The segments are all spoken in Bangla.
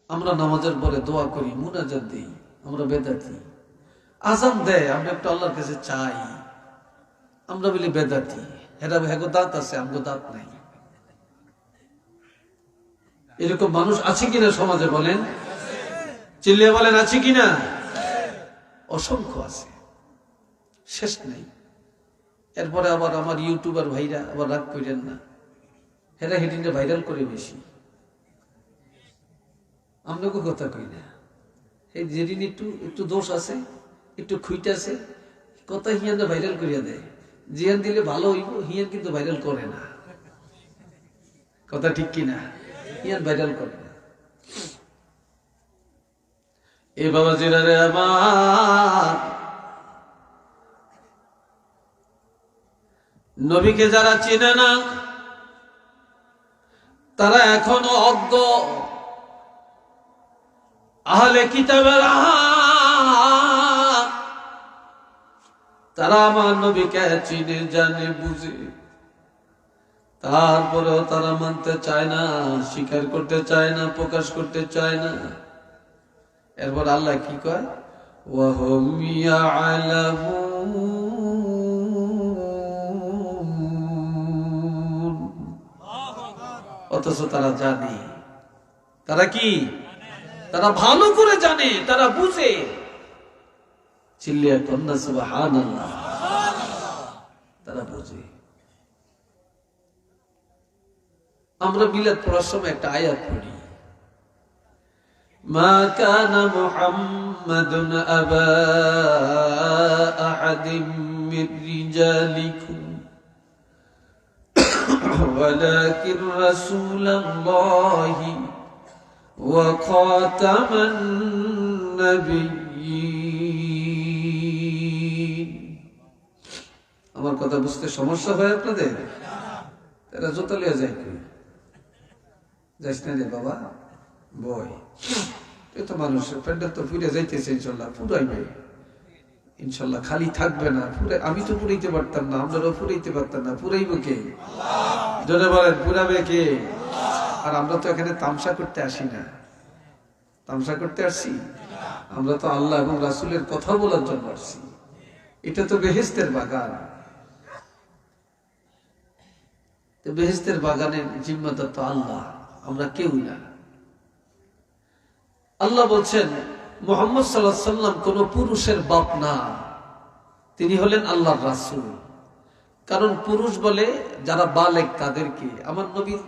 আমরা নামাজের পরে দোয়া করি, মুনাজাত দিই, আমরা বেদাতি। আজান দেয়, আমরা একটু আল্লাহর কাছে চাই, আমরা বলি বেদাতি। হেরা হেগো দাঁত আছে, আমগো দাঁত নাই। এরকম মানুষ আছে কিনা সমাজে বলেন? চিল্লিয়ে বলেন আছে কিনা? অসংখ্য আছে, শেষ নেই। এরপরে আবার আমার ইউটিউবার ভাইরা আবার রাগ করেন না, হেরা হেডিনে ভাইরাল করে বেশি, আমরা কথা কই না। এই যেদিন একটু একটু দোষ আছে, একটু খুইট আছে, কথা হিয়ান ভাইরাল করিয়া দেয়। জিয়ান দিলে ভালো হইব, হিয়ান কিন্তু ভাইরাল করে না। কথা ঠিক কিনা? হিয়ান ভাইরাল করে না। এ বাবা জিরারে আমার, নবীকে যারা চিনে না তারা এখনো অজ্ঞ। আহলে কিতাবের তারা আমার নবীকে চিনে জানে বুঝে, তারপরেও তারা মানতে চায় না, স্বীকার করতে চায় না, প্রকাশ করতে চায় না। এরপর আল্লাহ কি কয়? ওয়াহুম ইয়ালামুন, অথচ তারা জানে। তারা কি? তারা ভালো করে জানে, তারা বুঝে। চিল্লিয়া কন্যা সুবহানাল্লাহ। তারা বুঝে। আমরা মিলাদ পড়ার সময় একটা আয়াত পড়ি, মা কানা মুহাম্মাদুন আবা আহাদিম মির রিজালিকুম ওয়ালাকিন রাসূলুল্লাহি ওয়া খাতামান নাবিয়্যিন। আমার কথা বুঝতে সমস্যা হয় আপনাদের? তারা জোতা লিয়া যায় কি? যাইস না রে বাবা, বই। এ তো মানুষের প্যান্ডেল তো ফুরে যাইতেছে, ইনশাল্লাহ ফুরাইবে, ইনশাল্লাহ খালি থাকবে না। আমি তো ফুরাইতে পারতাম না, আমরাও ফুরাইতে পারতাম না, ফুরাইব কে? জোরে বলেন, ফুরাবে কে? আর আমরা তো এখানে তামসা করতে আসি না। তামসা করতে আসছি? আমরা তো আল্লাহ এবং রাসূলের কথা বলার জন্য আসছি। এটা তো বেহেশতের বাগান। বেহেশতের বাগানের জিম্মাদার তো আল্লাহ, আমরা কেউ না। আল্লাহ বলছেন মুহাম্মদ সাল্লাল্লাহু আলাইহি ওয়াসাল্লাম কোন পুরুষের বাপ না, তিনি হলেন আল্লাহর রাসূল। কারণ পুরুষ বলে যারা বালেগ তাদেরকে, আমার নবীর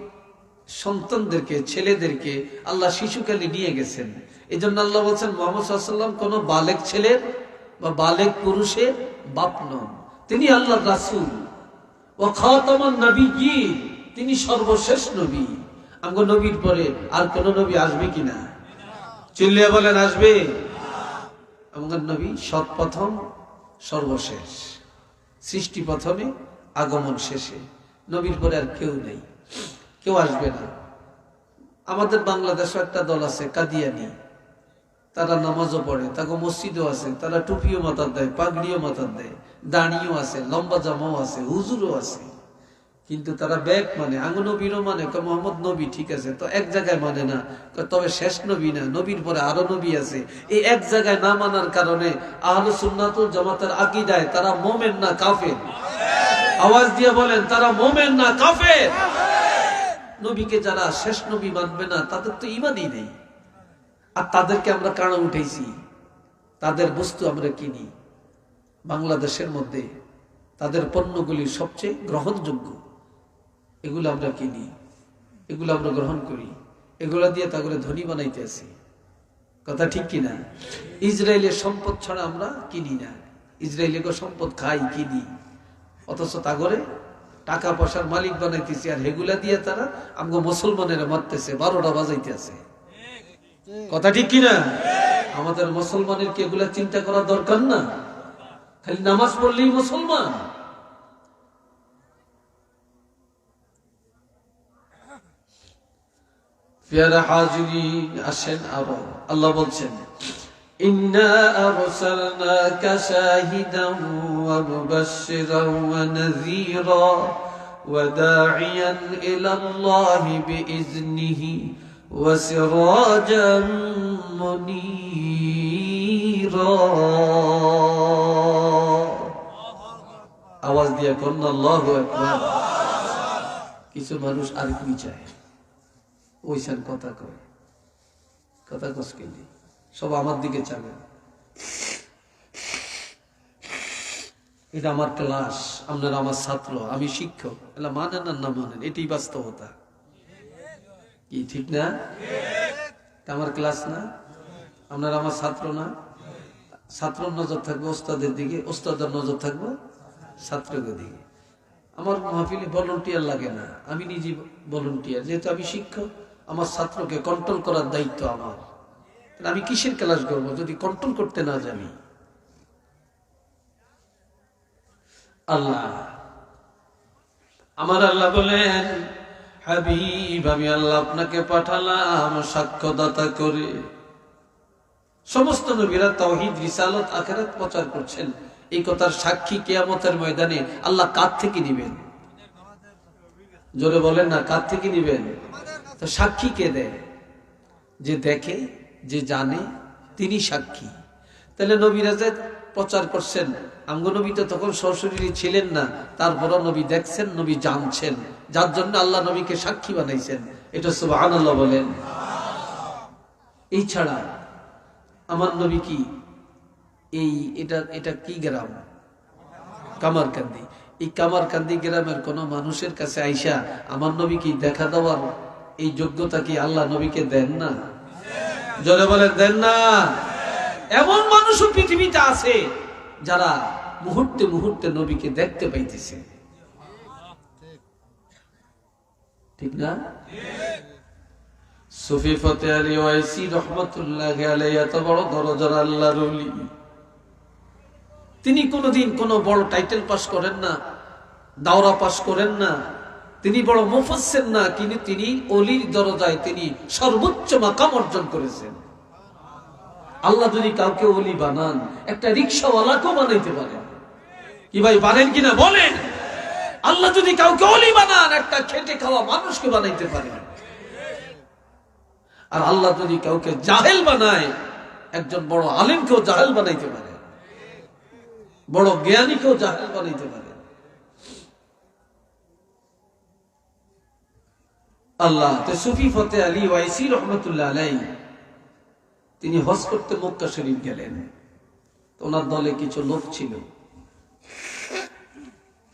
সন্তানদেরকে, ছেলেদেরকে আল্লাহ শিশুকালে নিয়ে গেছেন। এই জন্য আল্লাহ বলছেন মুহাম্মদ সাল্লাল্লাহু আলাইহি ওয়াসাল্লাম কোন বালেগ ছেলের বা বালেগ পুরুষের বাপ নন, তিনি আল্লাহর রাসূল। ওয়া খাতামান নাবিয়্যিন, তিনি সর্বশেষ নবী। আমগো নবীর পরে আর কোন নবী আসবে কিনা? চিল্লিয়া বলেন আসবে? আমগো নবী সর্বপ্রথম, সর্বশেষ, সৃষ্টি প্রথমে, আগমন শেষে। নবীর পরে আর কেউ নেই, কেউ আসবে না। আমাদের বাংলাদেশে একটা দল আছে কাদিয়ানি, তারা নামাজও পড়ে, তাকে মসজিদও আছে, তারা টুপিও মাথার দেয়, পাগড়িও মাথার দেয়, দাঁড়িয়েও আছে, লম্বা জামাও আছে, হুজুরও আছে, কিন্তু তারা ব্যাগ মানে আঙ্গু নবীরও মানে মোহাম্মদ নবী, ঠিক আছে, তো এক জায়গায় মানে না, তবে শেষ নবী না, নবীর পরে আরো নবী আছে। এই এক জায়গায় না মানার কারণে আহলে সুন্নাত ওয়াল জামাতের আকীদায় তারা মুমিন না কাফের? আওয়াজ দিয়ে বলেন, তারা মুমিন না কাফের? নবীকে যারা শেষ নবী মানবে না তাদের তো ঈমানই নেই। আর তাদেরকে আমরা কানা উঠেছি, তাদের বস্তু আমরা কিনি। বাংলাদেশের মধ্যে তাদের পণ্যগুলি সবচেয়ে গ্রহণযোগ্য, এগুলো আমরা কিনি, এগুলো আমরা গ্রহণ করি, এগুলো দিয়ে তাদের ধনী বানাইতে আছি। কথা ঠিক কিনা? ইসরায়েলের সম্পদ ছাড়া আমরা কিনি না, ইসরায়েলের সম্পদ খাই, কিনি, অথচ তাগরে টাকা পয়সার মালিক বানাইতেছি। আর এগুলা দিয়ে তারা আমগো মুসলমানেরা মারতেছে, 12টা বাজাইতে আছে। কথা ঠিক কিনা? আমাদের মুসলমানের কি এগুলা চিন্তা করা দরকার না? খালি নামাজ পড়লেই মুসলমান? প্রিয় হাজিরিন, আসেন আরো আল্লাহ বলছেন ইন্না আরসালনাকা শাহিদান ওয়া মুবাশশিরান ওয়া নাযীরা ওয়া দা'iয়ান ইলা আল্লাহি বিইজনিহি وسراجا منيرا আওয়াজ দিয়ে কোন আল্লাহু আকবার। কিছু মানুষ আর কি চায়, ওইসান কথা কয়, কথা কসকেলি সব আমার দিকে চাবে। এটা আমার ক্লাস, আপনারা আমার ছাত্র, আমি শিক্ষক, এলা মানেন আর না মানেন, এটাই বাস্তবতা। কি ঠিক না? আমার ক্লাস না, আপনারা আমার ছাত্র না? ছাত্রর নজর থাকবে ওস্তাদের দিকে, ওস্তাদের নজর থাকবে ছাত্রদের দিকে। আমার মাহফিলে ভলান্টিয়ার লাগে না, আমি নিজে ভলান্টিয়ার। যেহেতু আমি শিক্ষক, আমার ছাত্রকে কন্ট্রোল করার দায়িত্ব আমার। আমি কিসের ক্লাস করবো যদি কন্ট্রোল করতে না জানি? আল্লাহ, আমার আল্লাহ বলেন, হাবিব আমি আল্লাহ আপনাকে পাঠালাম সাক্ষ্যদাতা করে। সমস্ত নবীরা তাওহীদ, রিসালাত, আখিরাত প্রচার করছেন। এই কথার সাক্ষী কিয়ামতের ময়দানে আল্লাহ কার থেকে নিবেন? জোরে বলেন না, কার থেকে নিবেন? তো সাক্ষী কে দেয়? যে দেখে, যে জানে, তিনি সাক্ষী। তাহলে নবীরা যে প্রচার করছেন, আমগো নবী তো তখন সশরীরী ছিলেন না, তারপরও নবী দেখছেন, নবী জানছেন, যার জন্য আল্লাহ নবীকে সাক্ষী বানাইছেন। এটা সুবহানাল্লাহ বলেন। এই ছাড়া আমার নবী কি এটা কি গ্রাম? কামারকান্দি। এই কামারকান্দি গ্রামের কোন মানুষের কাছে আইসা আমার নবী কি দেখা দেওয়ার এই যোগ্যতা কি আল্লাহ নবীকে দেন না? জোরে বলেন দেন না? এমন মানুষও পৃথিবীতে আছে যারা মুহূর্তে মুহূর্তে নবীকে দেখতে পাইতেছে, ঠিক না? সুফি ফতে আলী ওয়াইসি রহমাতুল্লাহি আলাইহি এত বড় দরজার আল্লাহর ওলি, তিনি কোনোদিন কোনো বড় টাইটেল পাস করেন না, দাওরা পাস করেন না, তিনি বড় মুফাসসির না, কিন্তু তিনি ওলির দরজায় তিনি সর্বোচ্চ মাকাম অর্জন করেছেন। আল্লাহ যদি কাউকে ওলি বানান, একটা রিকশাওয়ালাকেও বানাইতে পারেন। কি ভাই পারেন কিনা বলেন? আল্লাহ যদি কাউকে ওলি বানান, একটা খেটে খাওয়া মানুষকে বানাইতে পারেন। আর আল্লাহ যদি কাউকে জাহেল বানায়, একজন বড় আলেমকেও জাহেল বানাইতে পারে, বড় জ্ঞানীকেও জাহেল বানাইতে পারে। আল্লাহ তো সুফি ফতে আলী ওয়াইসি রহমতুল্লাহ আলাইহি তিনি হজ করতে মক্কা শরীফ গেলেন। ওনার দলে কিছু লোক ছিল,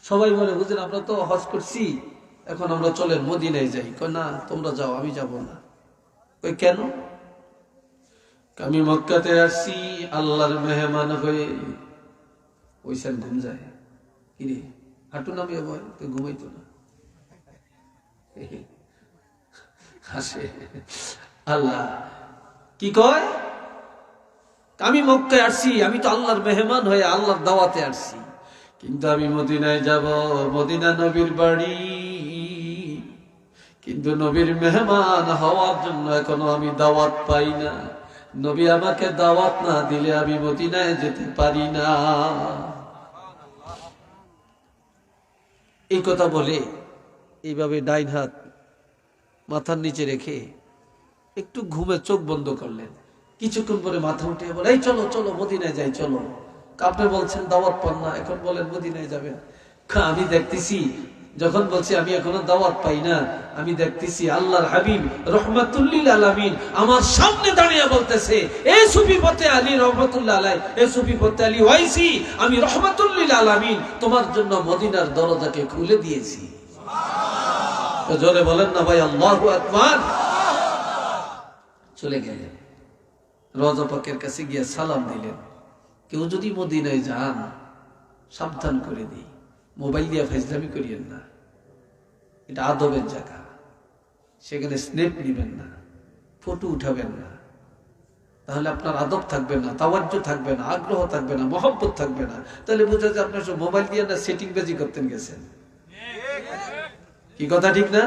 সবাই বলে, হুজুর আমরা তো হজ করছি, এখন আমরা চলেন মদিনায় যাই। কই না, তোমরা যাও, আমি যাব না। কই কেন? আমি মক্কাতে আসছি আল্লাহর মেহমান হয়ে। ওইসান ঘুম যায়, কিরে হাঁটু নামিয়ে বয়, তো ঘুমাইতো না, হাসে। আল্লাহ কি কয়? আমি মক্কায় আসছি, আমি তো আল্লাহর মেহমান হয়ে আল্লাহর দাওয়াতে আসছি, কিন্তু আমি মদিনায় যাব, মদিনা নবীর বাড়ি, কিন্তু নবীর মেহমান হওয়ার জন্য এখনো আমি দাওয়াত পাই না। নবী আমাকে দাওয়াত না দিলে আমি মদিনায় যেতে পারি না। এই কথা বলে এইভাবে ডাইন হাত মাথার নিচে রেখে একটু ঘুমে চোখ বন্ধ করলেন। কিছুক্ষণ পরে মাথা উঠে বলে, এই চলো চলো মদিনায় যাই, চলো। আপনি বলছেন দাওয়াত পান না, এখন বলেন মদিনায় যাবেন। আমি দেখতেছি, যখন বলছি আমি এখনো দাওয়াত পাই না, আমি দেখতেছি আল্লাহর হাবিব রহমাতুল্লিল আলামিন আমার সামনে দাঁড়িয়ে বলতেছে, এ সুফি ফতে আলী রহমাতুল্লাহ আলাইহি, এ সুফি ফতে আলী ওয়াইসি, আমি রহমাতুল্লিল আলামিন তোমার জন্য মদিনার দরজাকে খুলে দিয়েছি। সুবহানাল্লাহ। জোরে বলেন না ভাই, আল্লাহু আকবার। চলে গেলেন, রওজা পাকের কাছে গিয়ে সালাম দিলেন। কেউ যদি মদিনায় যান, সাবধান করে দিই, মোবাইল দিয়ে ফাইজলামি করিয়েন না, এটা আদবের জায়গা। সেখানে স্ন্যাপ নিবেন না, ফটো উঠাবেন না, তাহলে আপনার আদব থাকবে না, তাওয়াজ্জু থাকবে না, আগ্রহ থাকবে না, মহব্বত থাকবে না। তাহলে বোঝা যায় আপনার সব মোবাইল দিয়ে না সেটিং বাজি করতেন গেছেন। কি কথা ঠিক না?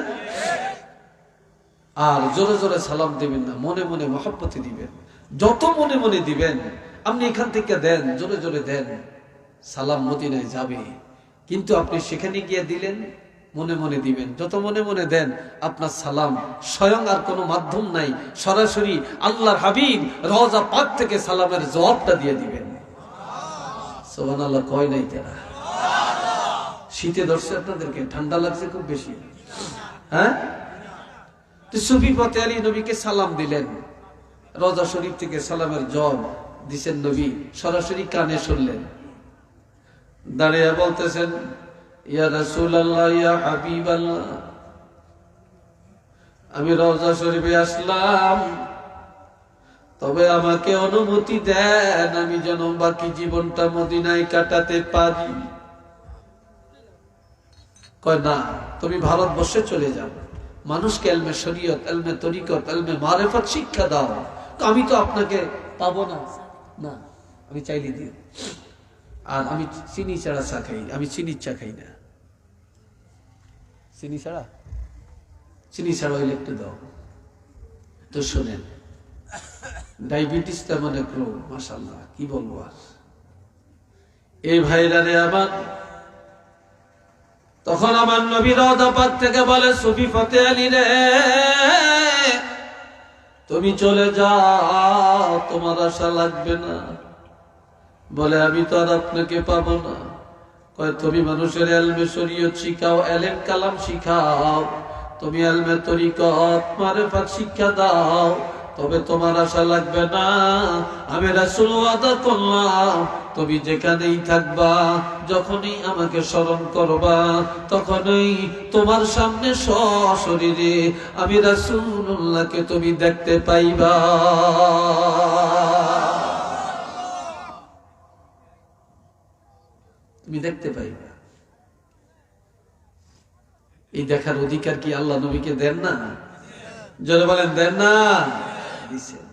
আর জোরে জোরে সালাম দিবেন না, মনে মনে মহব্বতে দিবেন। যত মনে মনে দিবেন, আপনি এখান থেকে দেন, জোরে জোরে দেন, সালাম মদিনায় যাবে। কিন্তু আপনি সেখানে গিয়ে দিলেন, মনে মনে দিবেন। যত মনে মনে দেন আপনার সালাম স্বয়ং আর কোনো মাধ্যম নাই, সরাসরি আল্লাহর হাবিব রওজা পাক থেকে সালামের জবাবটা দিয়ে দিবেন। সুবহানাল্লাহ কয় নাই তারা? শীতে ধরছে আপনাদেরকে, ঠান্ডা লাগছে খুব বেশি, হ্যাঁ? তো সুফি ফতে আলী নবীকে সালাম দিলেন, রওজা শরীফ থেকে সালামের জবাব দিছেন নবী, সরাসরি কানে শুনলেন। দাঁড়িয়ে বলতেছেন, ইয়া রাসূলুল্লাহ, ইয়া হাবিবাল্লাহ, আমি রওজা শরীফে আসলাম, তবে আমাকে অনুমতি দেন আমি যেন বাকি জীবনটা মদিনায় কাটাতে পারি। কয় না, তুমি ভারতবর্ষে চলে যাও, মানুষকে এলমে শরীয়ত, এলমে তরিকত, এলমে মারেফত শিক্ষা দাও। আমি তো আপনাকে পাবো না, না আমি চাইলে দিও। আর আমি চিনি ছাড়া চা খাই, আমি চিনির চা খাই না। চিনি ছাড়া হইলে একটু দাও। তো শোনেন, ডায়াবেটিস তেমন এক রোগ, মাশাআল্লাহ, কি বলবো আর। এই ভাইরা রে আমার, তখন আমার নবী রওজা পাক থেকে বলে, সুফি ফতে আলী রে, তুমি চলে যাও, তোমার আশা লাগবে না। বলে, আমি তো আর আপনাকে পাবো না। কয়, তুমি মানুষের এলমে শরীয়ত শিখাও, এলেম কালাম শিখাও, তুমি এলমে তরিকত মারেফাত শিক্ষা দাও, তবে তোমার আশা লাগবে না। আমি রাসূল ওয়াদা করলাম, তুমি যেখানেই থাকবা, যখনই আমাকে স্মরণ করবা, তখনই তোমার সামনে সশরীরে আমি রাসূলুল্লাহকে তুমি দেখতে পাইবা। তুমি দেখতে পাইবা। এই দেখার অধিকার কি আল্লাহ নবীকে দেন না? জোরে বলেন, দেন না? দিছেন।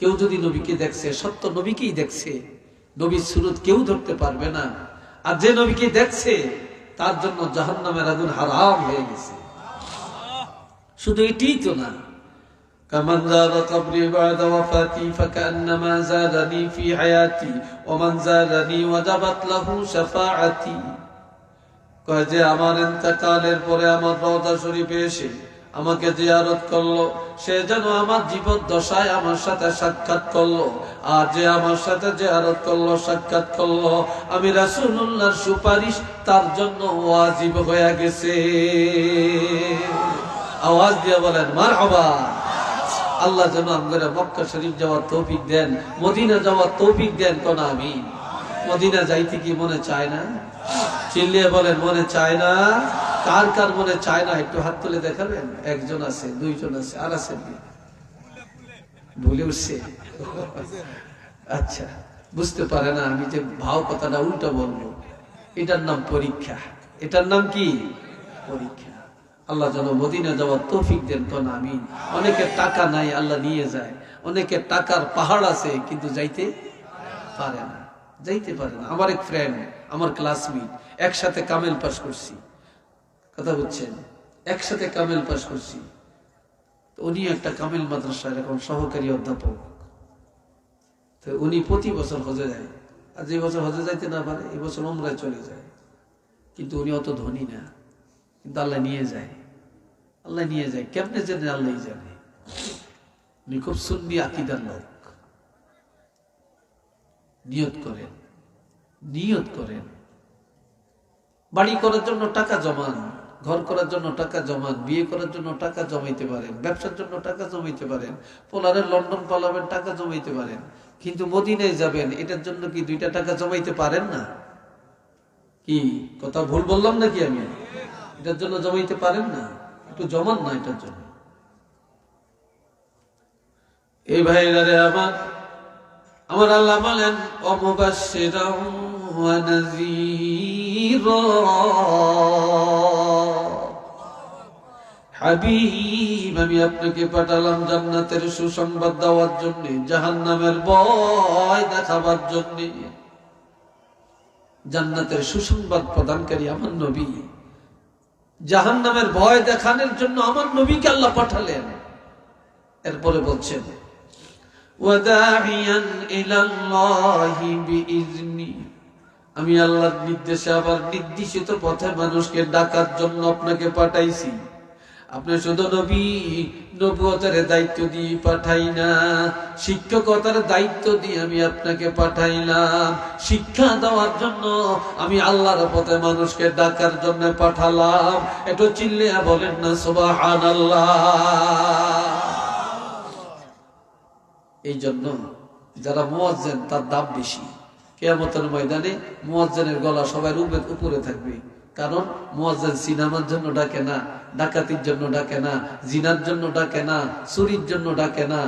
কেউ যদি নবীকে দেখছে, সত্য নবীকেই দেখছে, নবীর সুরত কেউ ধরতে পারবে না। আর যে নবীকে দেখছে তার জন্য জাহান্নামের আগুন হারাম হয়ে গেছে। শুধু এটাই তো না, কামান যারা কবরি বাদা ওয়াফাতি ফাকান্নামা যারানি ফি হায়াতি ওয়া মান যারানি ওয়াজাবাত লাহু শাফাআতি। কয় যে আমার ইন্তেকালের পরে আমার রওজা শরীফে এসে আমাকে জিয়ারত করলো, সে যেন আমার জীবদ্দশায় আমার সাথে সাক্ষাৎ করলো। আর যে আমার সাথে জিয়ারত করলো, সাক্ষাৎ করলো, আমি রাসূলুল্লাহর সুপারিশ তার জন্য ওয়াজিব হয়ে গেছে। আওয়াজ দিয়ে বলেন মারহাবা। আল্লাহ যেন আমাদের মক্কা শরীফ যাওয়ার তৌফিক দেন, মদিনা যাওয়ার তৌফিক দেন। কোন আমিন। মদিনা যাইতে কি মনে চায় না? চিল্লিয়ে বলেন, মনে চায় না? কার কার মনে চায় না একটু হাত তুলে দেখাবেন। একজন আছে, দুইজন আছে, আর আছেন? ভুলে উঠছে? আচ্ছা, বুঝতে পারে না আমি যে ভাও কথাটা উল্টা বলবো। এটার নাম পরীক্ষা। এটার নাম কি? পরীক্ষা। আল্লাহ যেন মদিনা যাওয়ার তৌফিক দেন। কোন আমিন। অনেকের টাকা নাই, আল্লাহ নিয়ে যায়। অনেকের টাকার পাহাড় আছে, কিন্তু যাইতে পারে না, যাইতে পারে না। আমার এক ফ্রেন্ড, আমার ক্লাসমেট, একসাথে কামেল পাস করছি, কথা বুঝছেন, একসাথে কামেল পাস করছি। উনি একটা কামেল মাদ্রাসার এখন সহকারী অধ্যাপক। তো উনি প্রতি বছর হজে যায়। আর যে বছর হজে যাইতে না পারে, এই বছর উমরায় চলে যায়। কিন্তু উনি অত ধনী না, কিন্তু আল্লাহ নিয়ে যায়। আল্লাহ নিয়ে যায় কেমনে জানে, আল্লাহ জানে। উনি খুব সুন্নি আকীদার লোক। নিয়ত করেন, নিয়ত করেন, বাড়ি করার জন্য টাকা জমান, ঘর করার জন্য টাকা জমান, বিয়ে করার জন্য টাকা জমাইতে পারেন, ব্যবসার জন্য টাকা জমাইতে পারেন, পোলারের লন্ডন পালাবেন, টাকা জমাইতে পারেন। কিন্তু মদিনায় যাবেন, এটার জন্য কি 2টা টাকা জমাইতে পারেন না? কি কথা ভুল বললাম নাকি আমি? এটার জন্য জমাইতে পারেন না? একটু জমান না এটার জন্য। এই ভাইরা রে আমার, আমার আল্লাহ বলেন, অমুবাশশিরাও ওয়া নাযীরা। হাবিব, আমি আপনাকে পাঠালাম জান্নাতের সুসংবাদ দেওয়ার জন্য, জাহান্নামের ভয় দেখাবার জন্য। জান্নাতের সুসংবাদ প্রদানকারী আমার নবী, জাহান্নামের ভয় দেখানোর জন্য আমার নবীকে আল্লাহ পাঠালেন। এরপরে বলছেন, ওয়াদাইয়ান ইলাল্লাহি বিইজনি আমি আল্লাহর নির্দেশে আবার নির্দেশিত পথে মানুষকে ডাকার জন্য আপনাকে পাঠাইছি। আপনি শুধু নবী নবুয়তের দায়িত্ব দিয়ে পাঠাই না, শিক্ষকতার দায়িত্ব দিয়ে আমি আপনাকে পাঠাইলাম। শিক্ষা দেওয়ার জন্য আমি আল্লাহর পথে মানুষকে ডাকার জন্য পাঠালাম। একটু চিল্লিয়া বলেন না সুবহানাল্লাহ। এই জন্য যারা মুয়াজ্জিন তার দাম বেশি। কিয়ামতের ময়দানে মুয়াজ্জিনের গলা সবার উপরে থাকবে। কারণ মুয়াজ্জিন সিনেমার জন্য ডাকে না, ডাকাতির জন্য ডাকে না, জিনার জন্য ডাকে না, চুরির জন্য ডাকে না।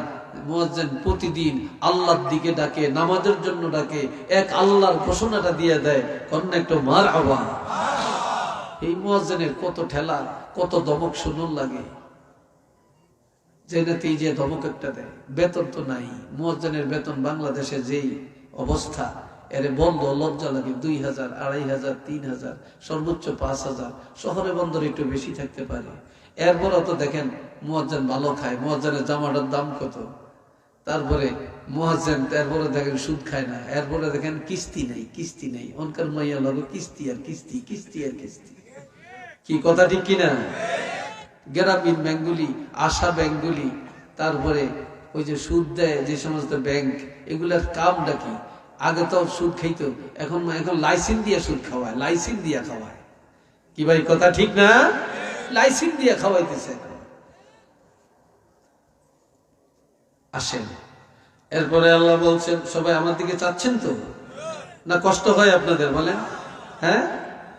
মুয়াজ্জিন প্রতিদিন আল্লাহর দিকে ডাকে, নামাজের জন্য ডাকে। এক আল্লাহর ঘোষণাটা দিয়ে দেয়, কন্যা একটু মারহাবা। এই মুয়াজ্জিনের কত ঠেলা, কত দমক শুনুন লাগে। যেটাতেই যে ধমক একটা দেয়, বেতন তো নাই। মুয়াজ্জিনের বেতন বাংলাদেশে যেই অবস্থা, এর বন্ধ লজ্জা লাগে। 2000, 2500, 3000, সর্বোচ্চ 5000। শহরে বন্দরে একটু বেশি থাকতে পারে। এরপরও তো দেখেন মুয়াজ্জিন ভালো খায়, মুয়াজ্জিনের জামাটার দাম কত। তারপরে মুয়াজ্জিন এরপরে দেখেন সুদ খায় না, এরপরে দেখেন কিস্তি নেই। অনকার মাইয়া লাগে কিস্তি আর কিস্তি, কিস্তি আর কিস্তি। কি কথা ঠিক কিনা? গ্রামীণ ব্যাংকগুলি, আশা ব্যাংকগুলি, তারপরে ওই যে সুদ দেয় যে সমস্ত ব্যাংক, এগুলার কামটা কি? আগে তো সুদ খাইতো, এখন লাইসেন্স দিয়ে সুদ খাওয়ায়, লাইসেন্স দিয়ে খাওয়ায়। কি ভাই কথা ঠিক না? লাইসেন্স দিয়ে খাওয়াইতেছে। আসেন, এরপরে আল্লাহ বলছেন, সবাই আমার দিকে চাচ্ছেন তো না? কষ্ট হয় আপনাদের বলেন? হ্যাঁ,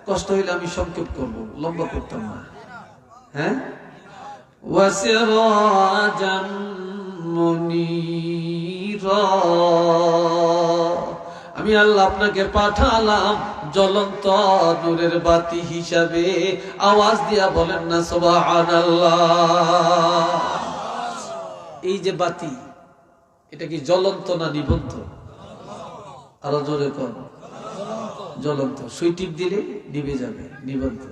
কষ্ট হইলে আমি সংক্ষেপ করবো, লম্বা করতাম না। হ্যাঁ, ওয়াসিরাজাম মুনীরা, আমি আল্লাহ আপনাকে পাঠালাম জ্বলন্ত নূরের বাতি হিসাবে। আওয়াজ দিয়া বলেন না সুবহানাল্লাহ। এই যে বাতি, এটা কি জ্বলন্ত না নিবন্ত? আরো জোরে কর। জ্বলন্ত। সুই টিপ দিলে নিভে যাবে, নিবন্ত।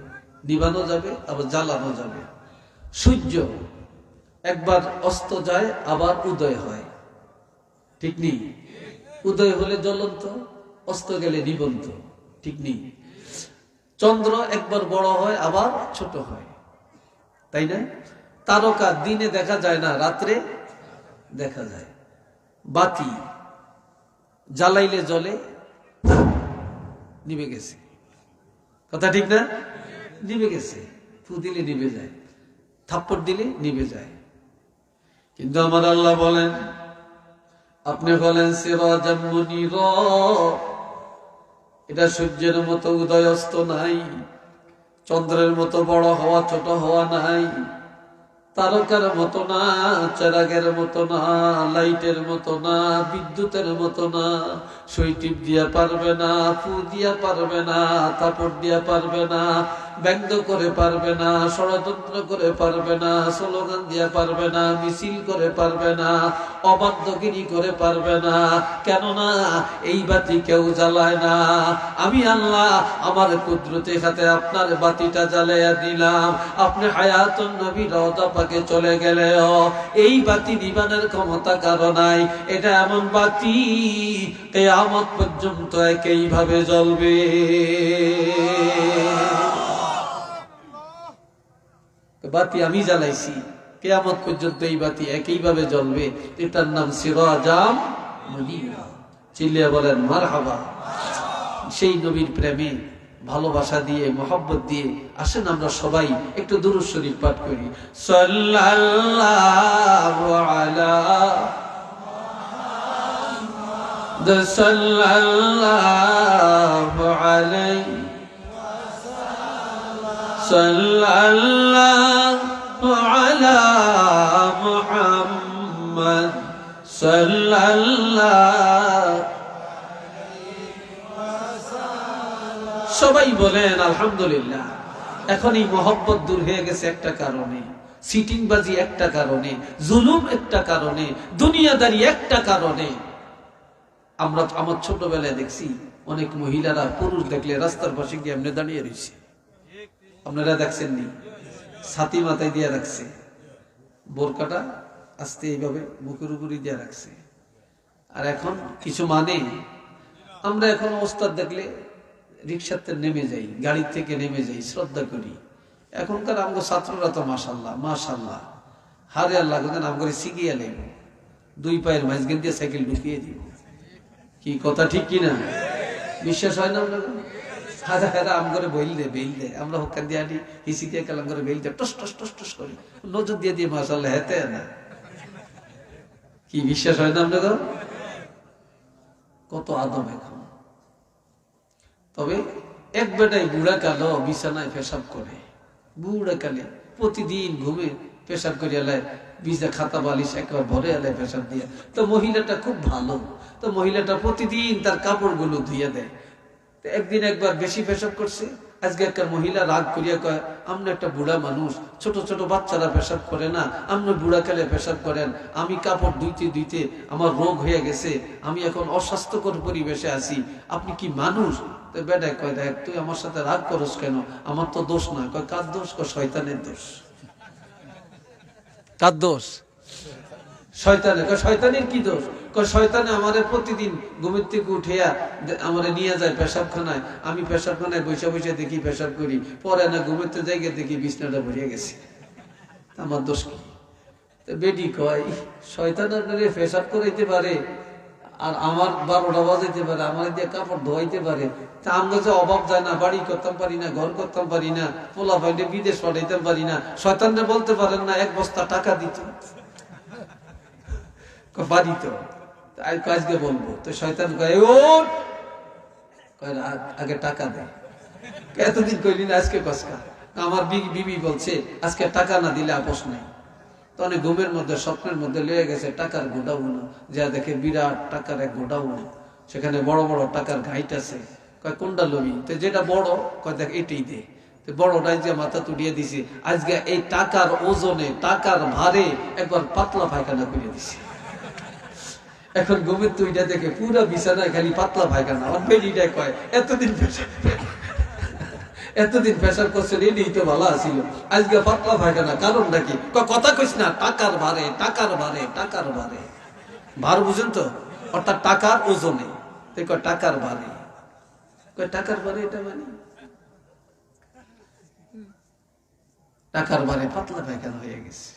নিবানো যাবে আবার জ্বালানো যাবে। সূর্য একবার অস্ত যায় আবার উদয় হয়, ঠিক নেই? উদয় হলে জ্বলন্ত, অস্ত গেলে নিবন্ত, ঠিক নেই? চন্দ্র একবার বড় হয় আবার ছোট হয়, তাই না? তারকা দিনে দেখা যায় না, রাত্রে দেখা যায়। বাতি জ্বালাইলে জ্বলে, নিভে গেছে। কথা ঠিক না? নিভে গেছে। ফু দিলে নিভে যায়, থাপ্পড় দিলে নিভে যায়। কিন্তু আমার আল্লাহ বলেন, আপনি বলেন সিরাজাম মুনীরা, এটা সূর্যের মতো উদয় অস্ত নাই, চন্দ্রের মতো বড় হওয়া ছোট হওয়া নাই, তারকার মতো না, চেরাগের মতো না, লাইটের মতো না, বিদ্যুতের মতো না। সুই টিপ দিয়া পারবে না, ফু দিয়া পারবে না, থাপড় দিয়া পারবে না, ব্যঙ্গ করে পারবে না, ষড়যন্ত্র করে পারবে না, স্লোগান দিয়া পারবে না, মিছিল করে পারবে না, অবাধ্যগিরি করে পারবে না। কেননা এই বাতি কেউ জ্বালায় না। আমি আল্লাহ আমার কুদরতি হাতে আপনার বাতিটা জ্বালাইয়া দিলাম। আপনি হায়াতুন নবী রওজা পাকে চলে গেলেও এই বাতি নিবানের ক্ষমতা কারো নাই। এটা এমন বাতি কিয়ামত পর্যন্ত একইভাবে জ্বলবে। বাতি আমি জ্বালাইছি, কিয়ামত পর্যন্ত এই বাতি একইভাবে জ্বলবে। এটার নাম সিরাজাম মুনীরা। চিল্লিয়া বলেন মারহাবা। সেই নবীর প্রেমে ভালোবাসা দিয়ে, মোহাব্বত দিয়ে আসেন আমরা সবাই একটু দুরূদ শরীফ পাঠ করি। সাল্লাল্লাহু আলা মুহাম্মাদ, সাল্লাল্লাহু আলাইহি সাল্লাল্লাহু আলা মুহাম্মাদ, সাল্লাল্লাহু। সবাই বলেন আলহামদুলিল্লাহ। এখন এই মহব্বত দূর হয়ে গেছে একটা কারণে, সিটিংবাজি একটা কারণে, জুলুম একটা কারণে, দুনিয়াদারি একটা কারণে। আমরা আমার ছোটবেলায় দেখছি অনেক মহিলারা পুরুষ দেখলে রাস্তার পাশে গিয়ে এমনি দাঁড়িয়ে রয়েছে। আপনারা দেখছেন নি? ছাতি মাথায় দিয়ে রাখছে, বোরকাটা আস্তে এইভাবে বুকের উপরই দিয়ে রাখছে। আর এখন কিছু মানে আমরা এখন ওস্তাদ দেখলে রিক্সাতে নেমে যাই, গাড়ি থেকে নেমে যাই, শ্রদ্ধা করি। এখনকার আমগো ছাত্ররা তো মাশাল্লাহ মাশাল্লাহ, হারে আল্লাহ কোথায় নাম করে শিখিয়ে নেব, দুই পায়ের মাঝখান দিয়ে সাইকেল ঢুকিয়ে দিব। কি কথা ঠিক কিনা? বিশ্বাস হয় না আপনার? হারা হারা আম করে বেল দে আমরা হকান দিয়ে আনি হিসি দিয়ে কালাম করে বেল দেয়, টস টস টস টস করে নজর দিয়ে দিয়ে মাশাল্লাহ হেতে না। কি বিশ্বাস হয় না আপনার? কত আদম এখন। তবে এক বেটাই বুড়া কালো বিছানায় পেশাব করে, বুড়া কালে প্রতিদিন ঘুমে পেশাব করে এলায়, বিছা খাতা বালিশ একবার ভরে এলায় পেশাব দিয়ে। তো মহিলাটা খুব ভালো, তো মহিলাটা প্রতিদিন তার কাপড়গুলো ধুইয়া দেয়। একদিন একবার বেশি পেশাব করছে, আজকে একটা মহিলা রাগ করিয়া কয়, আমরা একটা বুড়া মানুষ, ছোট ছোট বাচ্চারা পেশাব করে না, আপনি বুড়া কালে পেশাব করেন, আমি কাপড় ধুইতে ধুইতে আমার রোগ হয়ে গেছে, আমি এখন অস্বাস্থ্যকর পরিবেশে আছি, আপনি কি মানুষ? তো বেটায় কয়, দেখ তুই আমার সাথে রাগ করস কেন, আমার তো দোষ না। কয় কার দোষ? কয় শয়তানের দোষ। কার দোষ? শয়তানের। কয় শয়তানের কি দোষ? কয় শয়তানে আমাদের প্রতিদিন ঘুমের থেকে উঠিয়া আমারে নিয়ে যায় পেশাবখানায়, আমি পেশাবখানায় বসে বসে দেখি পেশাব করি, পরে না ঘুমের তো জায়গা দেখি বিছনাটা ভরিয়া গেছে, আমার দোষ কি? বেটি কয় শয়তান আপনারে পেশাব করাইতে পারে আর আমার 12টা বাজাইতে পারে, আমার দিয়ে কাপড় ধোয়াইতে পারে, তা আমরা যে অভাব যায় না, বাড়ি করতাম পারি না, ঘর করতাম পারি না, পোলা পাইলে বিদেশ পাঠাইতে পারি না, শয়তানরে বলতে পারেন না এক বস্তা টাকা দিত? বাড়ি তো আজকে বলবো। তো শয়তান কয় আগে টাকা দেয়। এতদিন কইলি না, আজকে কসকা? আমার বিবি বলছে আজকে টাকা না দিলে আপোষ নাই। তো অনেক ঘুমের মধ্যে স্বপ্নের মধ্যে লেগে গেছে টাকার গোডাউন, যা দেখে বিরাট টাকার এক গোডাউন, সেখানে বড় বড় টাকার ঘাইট আছে। কয় কোনটা লবি? তো যেটা বড়, কয় দেখ এটাই দে। বড়টাই যে মাথা তুলিয়ে দিছি, আজকে এই টাকার ওজনে টাকার ভারে একবার পাতলা পায়খানা করে দিছি। এখন ঘুমের তুইটা দেখে পুরো বিছানায় খালি পাতলা পায়খানা। আমার বেডিটা কয় এতদিন পেশাব করছেন, এই তো ভালো আছিল, আজকে পাতলা পায়খানা, কারণটা কি? কথা কইস না, টাকার ভারে টাকার ভারে টাকার ভারে। ভার বুঝেন তো, অর্থাৎ টাকার ওজনে। টাকার ভারে, টাকার ভারে, এটা মানে টাকার ভারে পাতলা পায়খানা হয়ে গেছে।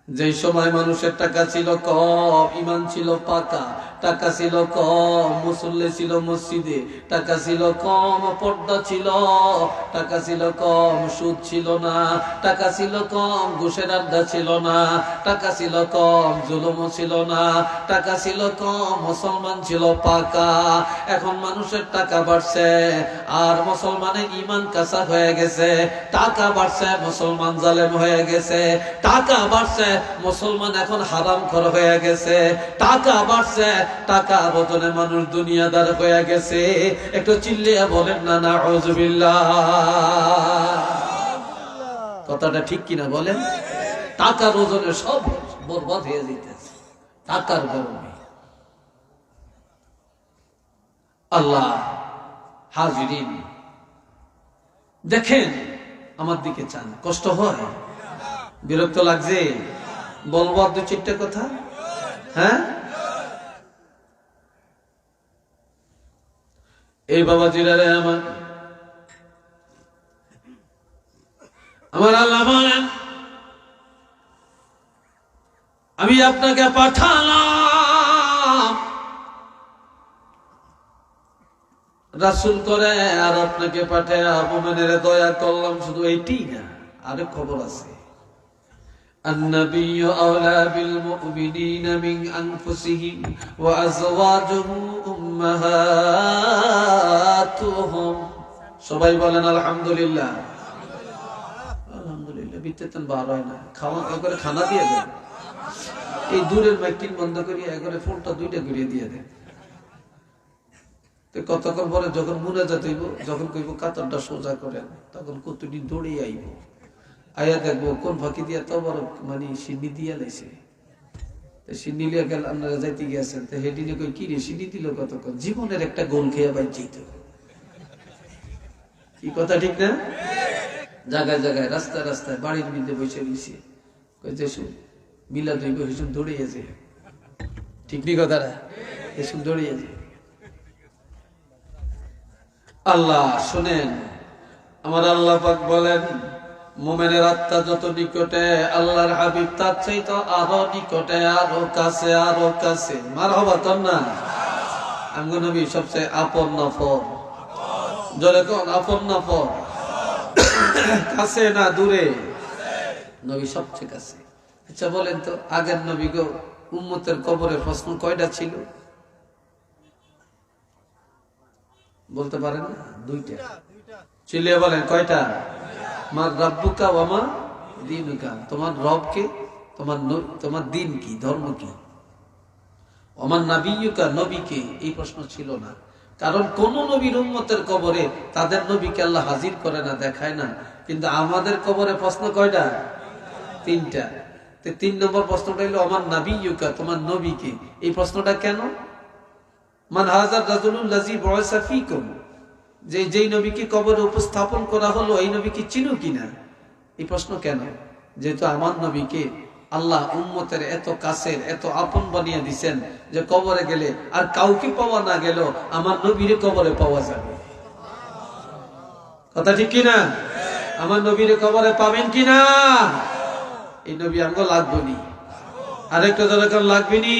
যেই সময় মানুষের টাকা ছিল কম, ইমান ছিল পাকা, টাকা ছিল কম, মুসল্লি ছিল মসজিদে, টাকা ছিল কম, পর্দা ছিল, টাকা ছিল কম, সুদ ছিল না, টাকা ছিল কম, ঘুষের আড্ডা ছিল না, টাকা ছিল কম, জুলুম ছিল না, টাকা ছিল কম, মুসলমান ছিল পাকা। এখন মানুষের টাকা বাড়ছে আর মুসলমানের ইমান কাঁচা হয়ে গেছে, টাকা বাড়ছে মুসলমান জালেম হয়ে গেছে, টাকা বাড়ছে মুসলমান এখন হারাম খর হয়ে গেছে, টাকা বাড়ছে টাকা বদলে মানুষ দুনিয়াদার হয়ে গেছে। একটু চিল্লিয়া বলেন না নাউযুবিল্লাহ। কথাটা ঠিক কিনা বলেন? টাকার ওজনে সব বরবাদ হয়ে যেতেছে টাকার গরমে। আল্লাহ হাজিরিন, দেখেন আমার দিকে চান, কষ্ট হয়, বিরক্ত লাগছে, বলবো আর 2-4টা কথা। হ্যাঁ, এই বাবাজিরা রে আমার আল্লাহ বলেন, আমি আপনাকে পাঠালাম রাসূল করে, আর আপনাকে পাঠায় মুমিনের দয়া করলাম। শুধু এইটাই না, আরো খবর আছে। النبي أولى بالمؤمنين من أنفسهم وأزواجه أمهاتهم। সবাই বলেন আলহামদুলিল্লাহ। আলহামদুলিল্লাহ। বিতেতন বার হয় না, খাওয়া করে খানা দিয়ে দেন, এই দূরের মাইকিং বন্ধ করিয়ে একবারে ফোনটা 2টা ঘুরিয়ে দিয়ে দেন। তো কতক্ষণ পরে যখন মুনাজাত হইব, যখন কইব কাতরটা সোজা করেন, তখন কতদিন দৌড়িয়ে আইব, আয়া দেখবো কোন ফাঁকি দিয়া তো বড় মানে সিন্নি দিয়া লাইছে। সিন্নি লিয়া গেল, আপনারা যাইতে গিয়েছেন, তো হেডিনে কই কি রে সিন্নি দিল কতক্ষণ, জীবনের একটা গোল খেয়ে বাইছি তো। কি কথা ঠিক না? জায়গায় জায়গায় রাস্তায় রাস্তায় বাড়ির মধ্যে বসে রয়েছে, কই যেসু মিলাদ হইব হেসুন দৌড়িয়েছে। ঠিক নি কথাটা? হেসুন দৌড়িয়েছে। আল্লাহ শুনেন, আমার আল্লাহ পাক বলেন মুমিনের আত্মা যত নিকটে আল্লাহর হাবিব তার চাইতে আরো নিকটে, আরো কাছে, আরো কাছে। মারহাবা কর না। আমগো নবী সবচেয়ে আপন নফর, জোরে কোন আপন নফর, কাছে না দূরে? নবী সবচেয়ে কাছে। আচ্ছা বলেন তো, আগের নবী গো উম্মতের কবরে প্রশ্ন কয়টা ছিল? বলতে পারেন না? দুইটা। চিল্লিয়ে বলেন কয়টা? মার রাব্বুকা ওয়া মা দীনুকা, তোমার রব কে, তোমার দিন কি, ধর্ম কি? আমার নাবিয়ুকা, নবী কে? এই প্রশ্ন ছিল না। কারণ কোন নবীর উম্মতের কবরে তাদের নবীকে আল্লাহ হাজির করে না, দেখায় না। কিন্তু আমাদের কবরে প্রশ্ন কয়টা? তিনটা। 3 নম্বর প্রশ্নটা হলো আমার নাবিয়ুকা, তোমার নবী কে? এই প্রশ্নটা কেন? মান হাযার রাজুলুল্লাযী বুইসা ফীকুম, যেই নবীকে কবরে উপস্থাপন করা হলো এই নবীকে চিনো কিনা? এই প্রশ্ন কেন? যেহেতু আমার নবীকে আল্লাহ উম্মতের এত কাছের, এত আপন বানিয়ে দিচ্ছেন যে কবরে গেলে আর কাউকে পাওয়া না গেল আমার নবীরে কবরে পাওয়া যাবে। কথা ঠিক কিনা? আমার নবীরে কবরে পাবেন কিনা? এই নবী আমগো লাগবে নি? আরেকটা দরকার লাগবে নি?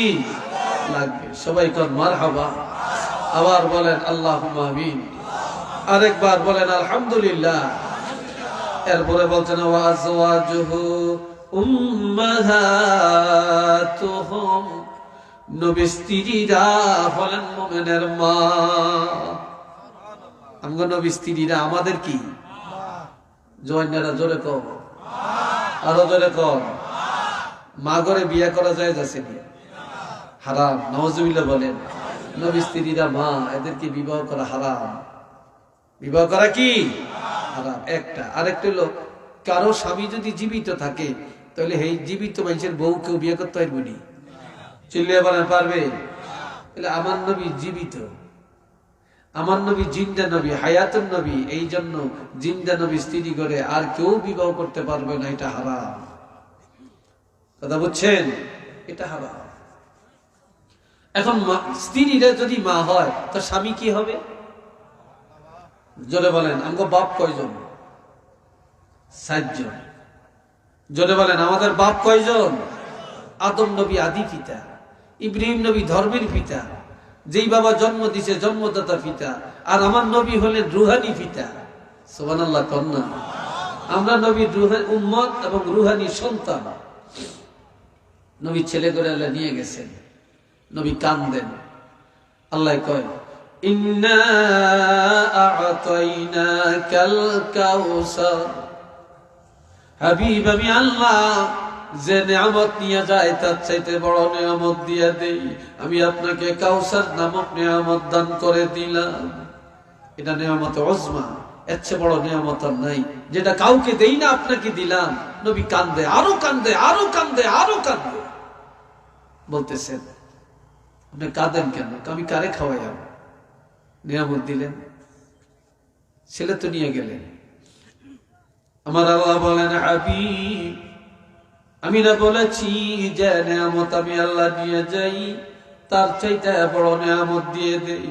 লাগবে। সবাই কর মারহাবা। আবার বলেন আল্লাহুম্মা আমিন। আরেকবার বলেন আলহামদুলিল্লাহ। এরপরে বলছেন ওয়া আজওয়াজুহু উম্মাহাতুহুম, নবীর স্ত্রীরা হলেন মুমিনের মা। আমগো নবীর স্ত্রীরা আমাদের কি? জওয়ানেরা জোরে কও, আরো জোরে কও। মা ঘরে বিয়ে করা যায় যাচ্ছে না? হারাম। নাউজুবিল্লাহ বলেন। নবীর স্ত্রীরা মা, এদেরকে বিবাহ করা হারাম। বিবাহ করা কি হারাম? একটা। আরেকটা হলো কারো স্বামী যদি জীবিত থাকে তাহলে এই জীবিত মানুষের বউ কেউ বিয়ে করতে পারবে না। চিল্লিয়ে বলেন পারবে? তাহলে আমার নবী জীবিত, আমার নবী জিন্দা নবী, হায়াতুন নবী। এই জন্য জিন্দা নবী স্ত্রী করে আর কেউ বিবাহ করতে পারবে না। এটা হারাম। কথা বুঝছেন? এটা হারাম। এখন স্ত্রীরা যদি মা হয় তো স্বামী কি হবে? জোরে বলেন। আমগো বাপ কয়জন? 7 জন। জোরে বলেন আমাদের বাপ কয়জন? আদম নবী আদি পিতা, ইব্রাহিম নবী ধর্মের পিতা, যেই বাবা জন্ম দিছে জন্মদাতা পিতা, আর আমার নবী হলেন রুহানি পিতা। সুবহানাল্লাহ কন্যা। আমরা নবীর রুহানি উম্মত এবং রুহানি সন্তান। নবী ছেলে করে আল্লাহ নিয়ে গেছেন, নবী কান্দেন। আল্লাহ কয় ইন্না আ'তাইনাকাল কাউসার, হাবিব আমি আল্লাহ যে নিয়ামত নিয়ে যায় তার চাইতে বড় নিয়ামত দিয়ে দেই। আমি আপনাকে কাউসার নামক নিয়ামত দান করে দিলাম। এটা নিয়ামত উজমা, এর চেয়ে বড় নিয়ামত আর নাই, যেটা কাউকে দেই না আপনাকে দিলাম। নবী কান্দে, আরো কান্দে, আরো কান্দে, আরো কান্দে। বলতেছেন আপনি কাঁদেন কেন? আমি কারে খাওয়াই? নিয়ামত দিলেন, ছেলে তো নিয়ে গেলেন। আমার আল্লাহ বলেন হাবিব আমি না বলেছি যে নিয়ামত আমি আল্লাহ নিয়ে যাই তার চাইতে বড় নিয়ামত দিয়ে দেই।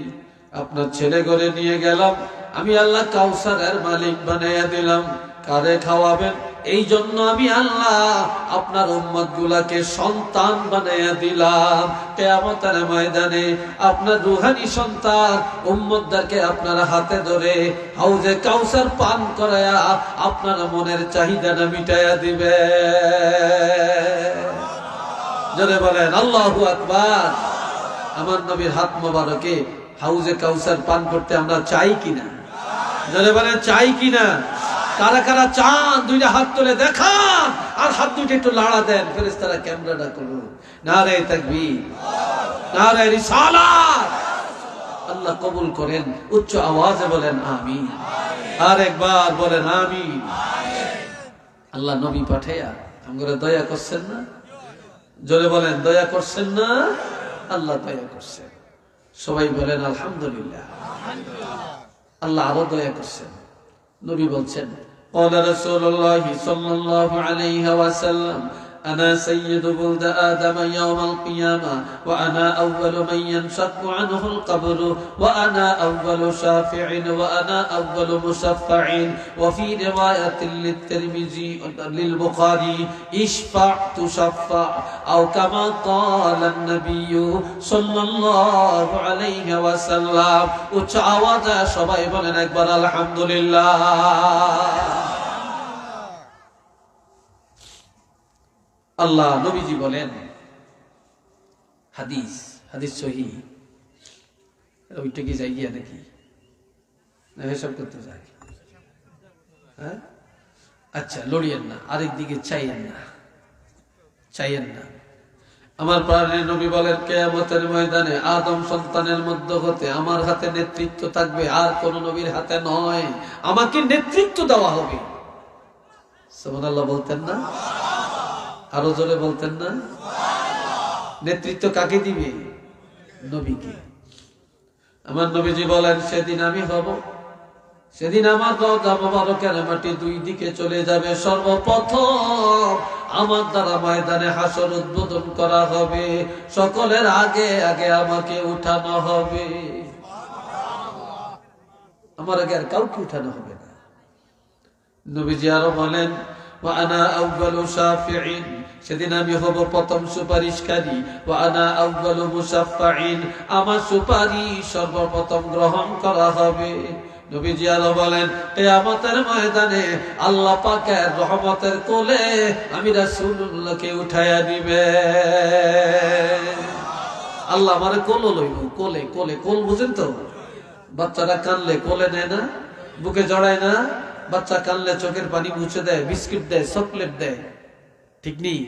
আপনার ছেলে ঘরে নিয়ে গেলাম, আমি আল্লাহ কাউসারের মালিক বানাইয়া দিলাম। কারে খাওয়াবেন? এই জন্য আমি আল্লাহ আপনার উম্মত গুলাকে সন্তান বানাইয়া দিলাম। কিয়ামতের ময়দানে আপনার রুহানি সন্তান উম্মতদেরকে আপনার হাতে ধরে হাউজে কাউসার পান করায়া আপনার মনের চাহিদাটা মিটাইয়া দিবে। জোরে বলেন আল্লাহু আকবার। আমার নবীর হাত মোবারকে হাউজে কাউসার পান করতে আমরা চাই কিনা? জোরে বলেন চাই কিনা? কারা কারা চান? দুইটা হাত তুলে দেখান, আর হাত দুইটা একটু লাড়া দেন। ফেরেশতারা ক্যামেরাটা করুন। নারে তাকবীর, নারে রিসালাত। আল্লাহ কবুল করেন। উচ্চ আওয়াজে বলেন আমিন। আর একবার বলেন আমিন। আল্লাহ নবী পাঠাইয়া আমরা দয়া করছেন না? জোরে বলেন দয়া করছেন না? আল্লাহ দয়া করছেন। সবাই বলেন আলহামদুলিল্লাহ। আল্লাহ আরো দয়া করছেন। নবী বলছেন قال رسول الله صلى الله عليه وسلم أنا سيد ولد آدم يوم القيامة وأنا أول من ينشق عنه القبر وأنا أول شافع وأنا أول مشفع وفي رواية للترمذي للبخاري اشفع تشفع أو كما قال النبي صلى الله عليه وسلم উচ্চ আওয়াজে সবাই বলেন একবার আলহামদুলিল্লাহ। আল্লাহ নবীজি বলেন, হাদিস হাদিস সহিহ, ওইটা কি যাই গিয়া নাকি না এসব করতে যায়? হ্যাঁ আচ্ছা, লড়িয়েন না, আরেক দিকে চাইয়েন না, চাইয়েন না। আমার প্রাণের নবী বলেন, কিয়ামতের ময়দানে আদম সন্তানের মধ্য হতে আমার হাতে নেতৃত্ব থাকবে, আর কোন নবীর হাতে নয়। আমাকে নেতৃত্ব দেওয়া হবে। সুবহানাল্লাহ বলতেন না? আরো জোরে বলতেন না? নেতৃত্ব কাকে দিবে? নবীকে। আমার নবীজি বলেন, সেদিন আমি হব, সেদিন আমার রওজা মুবারকের মাটি দুই দিকে চলে যাবে। সর্বপ্রথম আমার দ্বারা ময়দানে হাসর উদ্বোধন করা হবে, সকলের আগে আগে আমাকে উঠানো হবে। আমার আগে আর কাউকে উঠানো হবে না। নবীজি আরো বলেন, ওয়া আনা আউয়ালু শাফিঈন, সেদিন আমি হব প্রথম সুপারিশকারী। ওয়া আনা আউয়ালু মুশাফফাঈন, আমার সুপারিশ সর্বপ্রথম গ্রহণ করা হবে। নবীজি আরো বলেন, কিয়ামতের ময়দানে আল্লাহ পাকের রহমতের কোলে আমি রাসূলুল্লাহকে উঠায়া দিবে। আল্লাহ আমারে কোলে লইব, কোলে কোলে, কোল বুঝেন তো? বাচ্চারা কানলে কোলে নেয় না, বুকে জড়ায় না। বাচ্চা কানলে চোখের পানি মুছে দেয়, বিস্কিট দেয়, চকলেট দেয়, ঠিক নেই?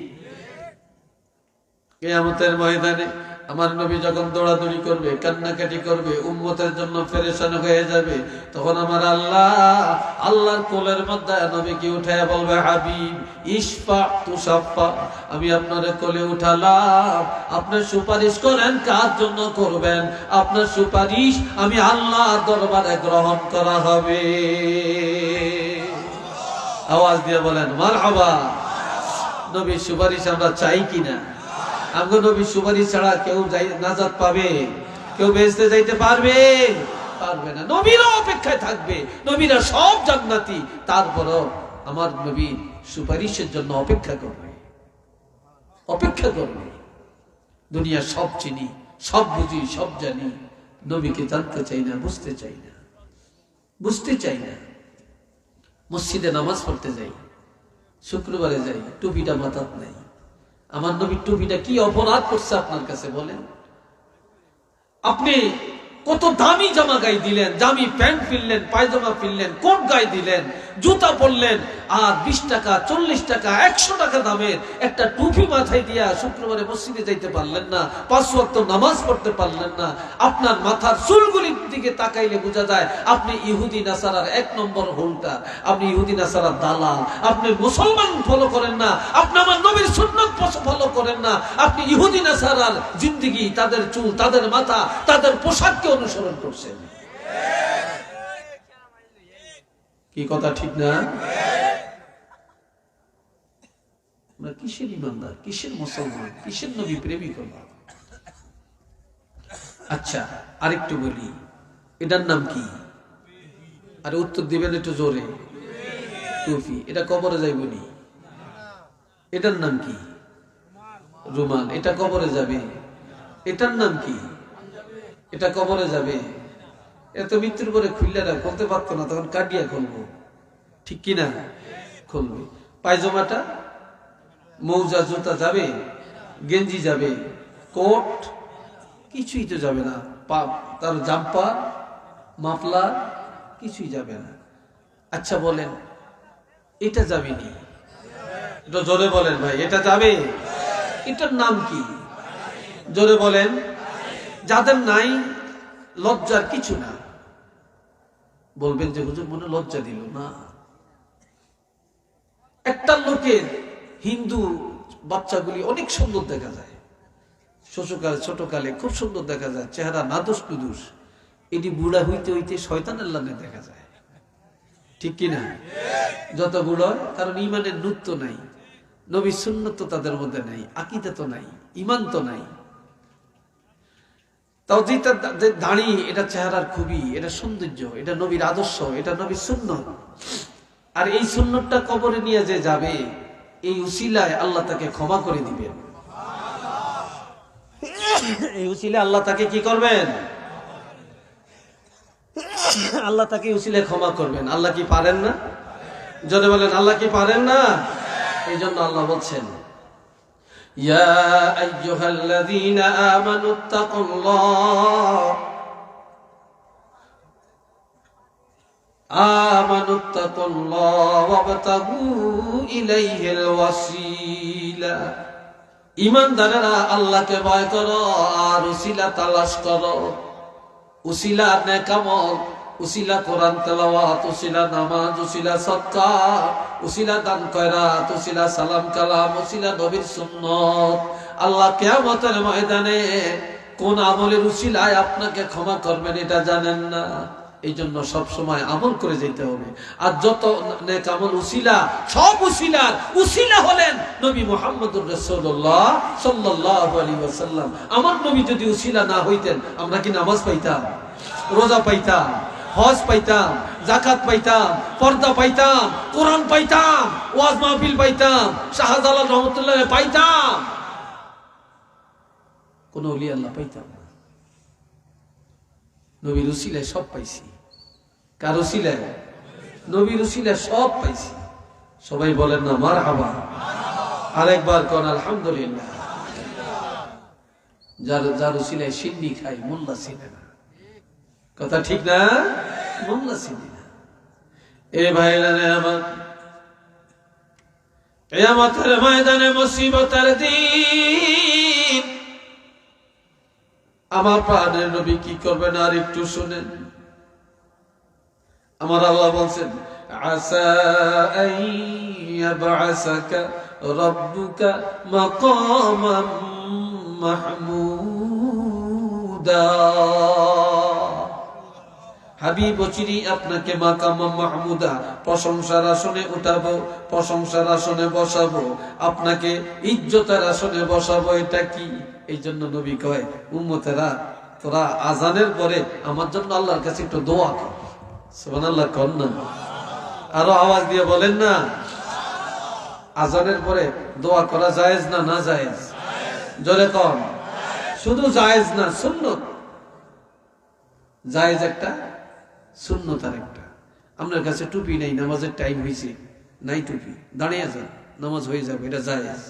কিয়ামতের ময়দানে আমার নবী যখন দৌড়াদৌড়ি করবে, কান্নাকাটি করবে, উম্মতের জন্য পেরেশান হয়ে যাবে, তখন আমার আল্লাহ আল্লাহর কোলের মধ্যে নবীকে উঠায় বলবে, হাবিব ইশফা তুশাফা, আমি আপনার কোলে উঠালাম, আপনার সুপারিশ করেন, কার জন্য করবেন? আপনার সুপারিশ আমি আল্লাহ দরবারে গ্রহণ করা হবে। আওয়াজ দিয়ে বলেন মারহাবা। নবীর সুপারিশ আমরা চাই কিনা? আমগো নবীর সুপারিশ ছাড়া কেউ নাজাত পাবে? কেউ বেহেশতে যাইতে পারবে? পারবে না। নবীরা অপেক্ষায় থাকবে, নবীরা সব জান্নাতি, তারপরও আমার নবীর সুপারিশের জন্য অপেক্ষা করবে, অপেক্ষা করবে। দুনিয়া সব চিনি, সব বুঝি, সব জানি, নবীকে জানতে চাই না, বুঝতে চাই না, বুঝতে চাই না। মসজিদে নামাজ পড়তে যাই, শুক্রবারে যাই, টুপিটা মাথাত নাই। আমার নবীর টুপিটা কি অপরাধ করছে আপনার কাছে বলেন? আপনি কত দামি জামা গায়ে দিলেন, দামি প্যান্ট ফিরলেন, পায়জামা ফিরলেন, কোট গায়ে দিলেন, জুতা পরলেন, আর 20 টাকা, 40 টাকা, 100 টাকা দামের একটা টুপি মাথায় দিয়া শুক্রবারে মসজিদে যাইতে পারলেন না, 5 ওয়াক্ত নামাজ পড়তে পারলেন না। আপনার মাথার চুলগুলির দিকে তাকাইলে বোঝা যায় আপনি ইহুদি নাসারার 1 নম্বর হোল্ডার, আপনি ইহুদি নাসারার দালাল। আপনি মুসলমান ফলো করেন না, আপনি আমার নবীর সুন্নাত ফলো করেন না, আপনি ইহুদি নাসারার জিন্দেগি, তাদের চুল, তাদের মাথা, তাদের পোশাককে অনুসরণ করছেন। কি কথা ঠিক না? আমরা কিসের ইমানদার, কিসের মুসলমান, কিসের নবী প্রেমিক হলাম? আচ্ছা আরেকটু বলি, এটার নাম কি? আরে উত্তর দিবেন একটু জোরে। টুপি। এটা কবরে যাইবনি। এটার নাম কি? রুমাল। এটা কবরে যাবে। এটার নাম কি? এটা কবরে যাবে। এত মৃত্যুর পরে খুললে না, খুলতে পারতো না, তখন কাটিয়া খুলবো, ঠিক কিনা? খুলবে। পায়জামাটা, মৌজা, জুতা যাবে, গেঞ্জি যাবে, কোট কিছুই তো যাবে না, তার জাম্পার, মাফলার কিছুই যাবে না। আচ্ছা বলেন এটা যাবেনি? এটা জোরে বলেন ভাই, এটা যাবে? এটার নাম কি? জোরে বলেন। যাদের নাই লজ্জার কিছু না। বলবেন যে হুজুর মনে লজ্জা দিল না। একটা লোকের হিন্দু বাচ্চাগুলি অনেক সুন্দর দেখা যায়, ছোটকালে খুব সুন্দর দেখা যায়, চেহারা নাদুস নুদুস। এটি বুড়া হইতে হইতে শয়তানের লানে দেখা যায়, ঠিক কিনা? যত বুড়ো হয়, কারণ ইমানের নূত্য নাই, নবী সুন্নত তো তাদের মধ্যে নাই, আকীদা তো নাই, ঈমান তো নাই। তাও যে দাড়ি, এটা চেহারার খুবই, এটা সৌন্দর্য, এটা নবীর আদর্শ, এটা নবীর সুন্নত। আর এই সুন্নতটা কবরে নিয়ে যে যাবে, এই উসিলায় আল্লাহ তাকে ক্ষমা করে দিবেন। এই উসিলায় আল্লাহ তাকে কি করবেন? আল্লাহ তাকে উসিলায় ক্ষমা করবেন। আল্লাহ কি পারেন না? যদি বলেন আল্লাহ কি পারেন না? এই জন্য আল্লাহ বলছেন, ইয়া আইয়ুহাল্লাযীনা আমানুত্তাকুল্লাহ ওয়াবতাগু ইলাইহিল ওয়াসিলা। ঈমানদারেরা আল্লাহকে ভয় করো আর উসিলা তালাশ করো। উসিলা নেক আমল, উসিলা কোরআন তেলাওয়াত, উসিলা নামাজ, উসিলা সাদকা, উসিলা দান খয়রাত, উসিলা সালাম কালাম, উসিলা নবীর সুন্নাত। আল্লাহ কিয়ামতের ময়দানে কোন আমলের উসিলায় আপনাকে ক্ষমা করবেন এটা জানেন না। এই জন্য সব সময় আমল করে যেতে হবে। আর যত নেক আমল উসিলা, সব উসিলার উসিলা হলেন নবী মুহাম্মদুর রাসূলুল্লাহ সাল্লাল্লাহু আলাইহি ওয়াসাল্লাম। আমার নবী যদি উসিলা না হইতেন, আমরা কি নামাজ পাইতাম, রোজা পাইতাম, হজ পাইতাম, যাকাত পাইতাম, পর্দা পাইতাম, কোরআন পাইতাম, ওয়াজ মাহফিল পাইতাম, শাহজালাল রহমাতুল্লাহ পাইতাম? কোন ওলি আল্লাহ পাইতাম না। নবীর উসিলায় সব পাইছি। কার উসিলায়? নবীর উসিলায় সব পাইছি। সবাই বলেন না মারহাবা? আরেকবার কোন আলহামদুলিল্লাহ। যার উসিলায় সিন্নি খাই, মোল্লা চিনে না। কথা ঠিক না? মোল্লা চিনি না। এ ভাইরা রে আমার, কিয়ামতের ময়দানে মুসিবতের দিন আমার প্রাণের নবী কি করবেন আর একটু শুনেন। আমার আল্লাহ বলছেন, আসা আইয়াবআসাকা রাব্বুকা মাকামান মাহমুদা। হাবিব চিরি আপনাকে মাকাম মাহমুদা, প্রশংসার আসনে উঠাবো, প্রশংসার আসনে বসাবো, আপনাকে ইজ্জতের আসনে বসাবো। এটা কি? এই জন্য নবী কয়, উম্মতেরা তোরা আজানের পরে আমার জন্য আল্লাহর কাছে একটু দোয়া কর। সুবহানাল্লাহ কর না? আরো আওয়াজ দিয়ে বলেন না। আজানের পরে দোয়া করা জায়েজ না না জায়েজ? জোরে কর। শুধু জায়েজ না, সুন্নত। জায়েজ একটা, সুন্নত আর একটা। আপনার কাছে টুপি নেই, নামাজের টাইম হয়েছে, নাই টুপি, দাঁড়িয়ে যান, নামাজ হয়ে যাবে, এটা জায়েজ।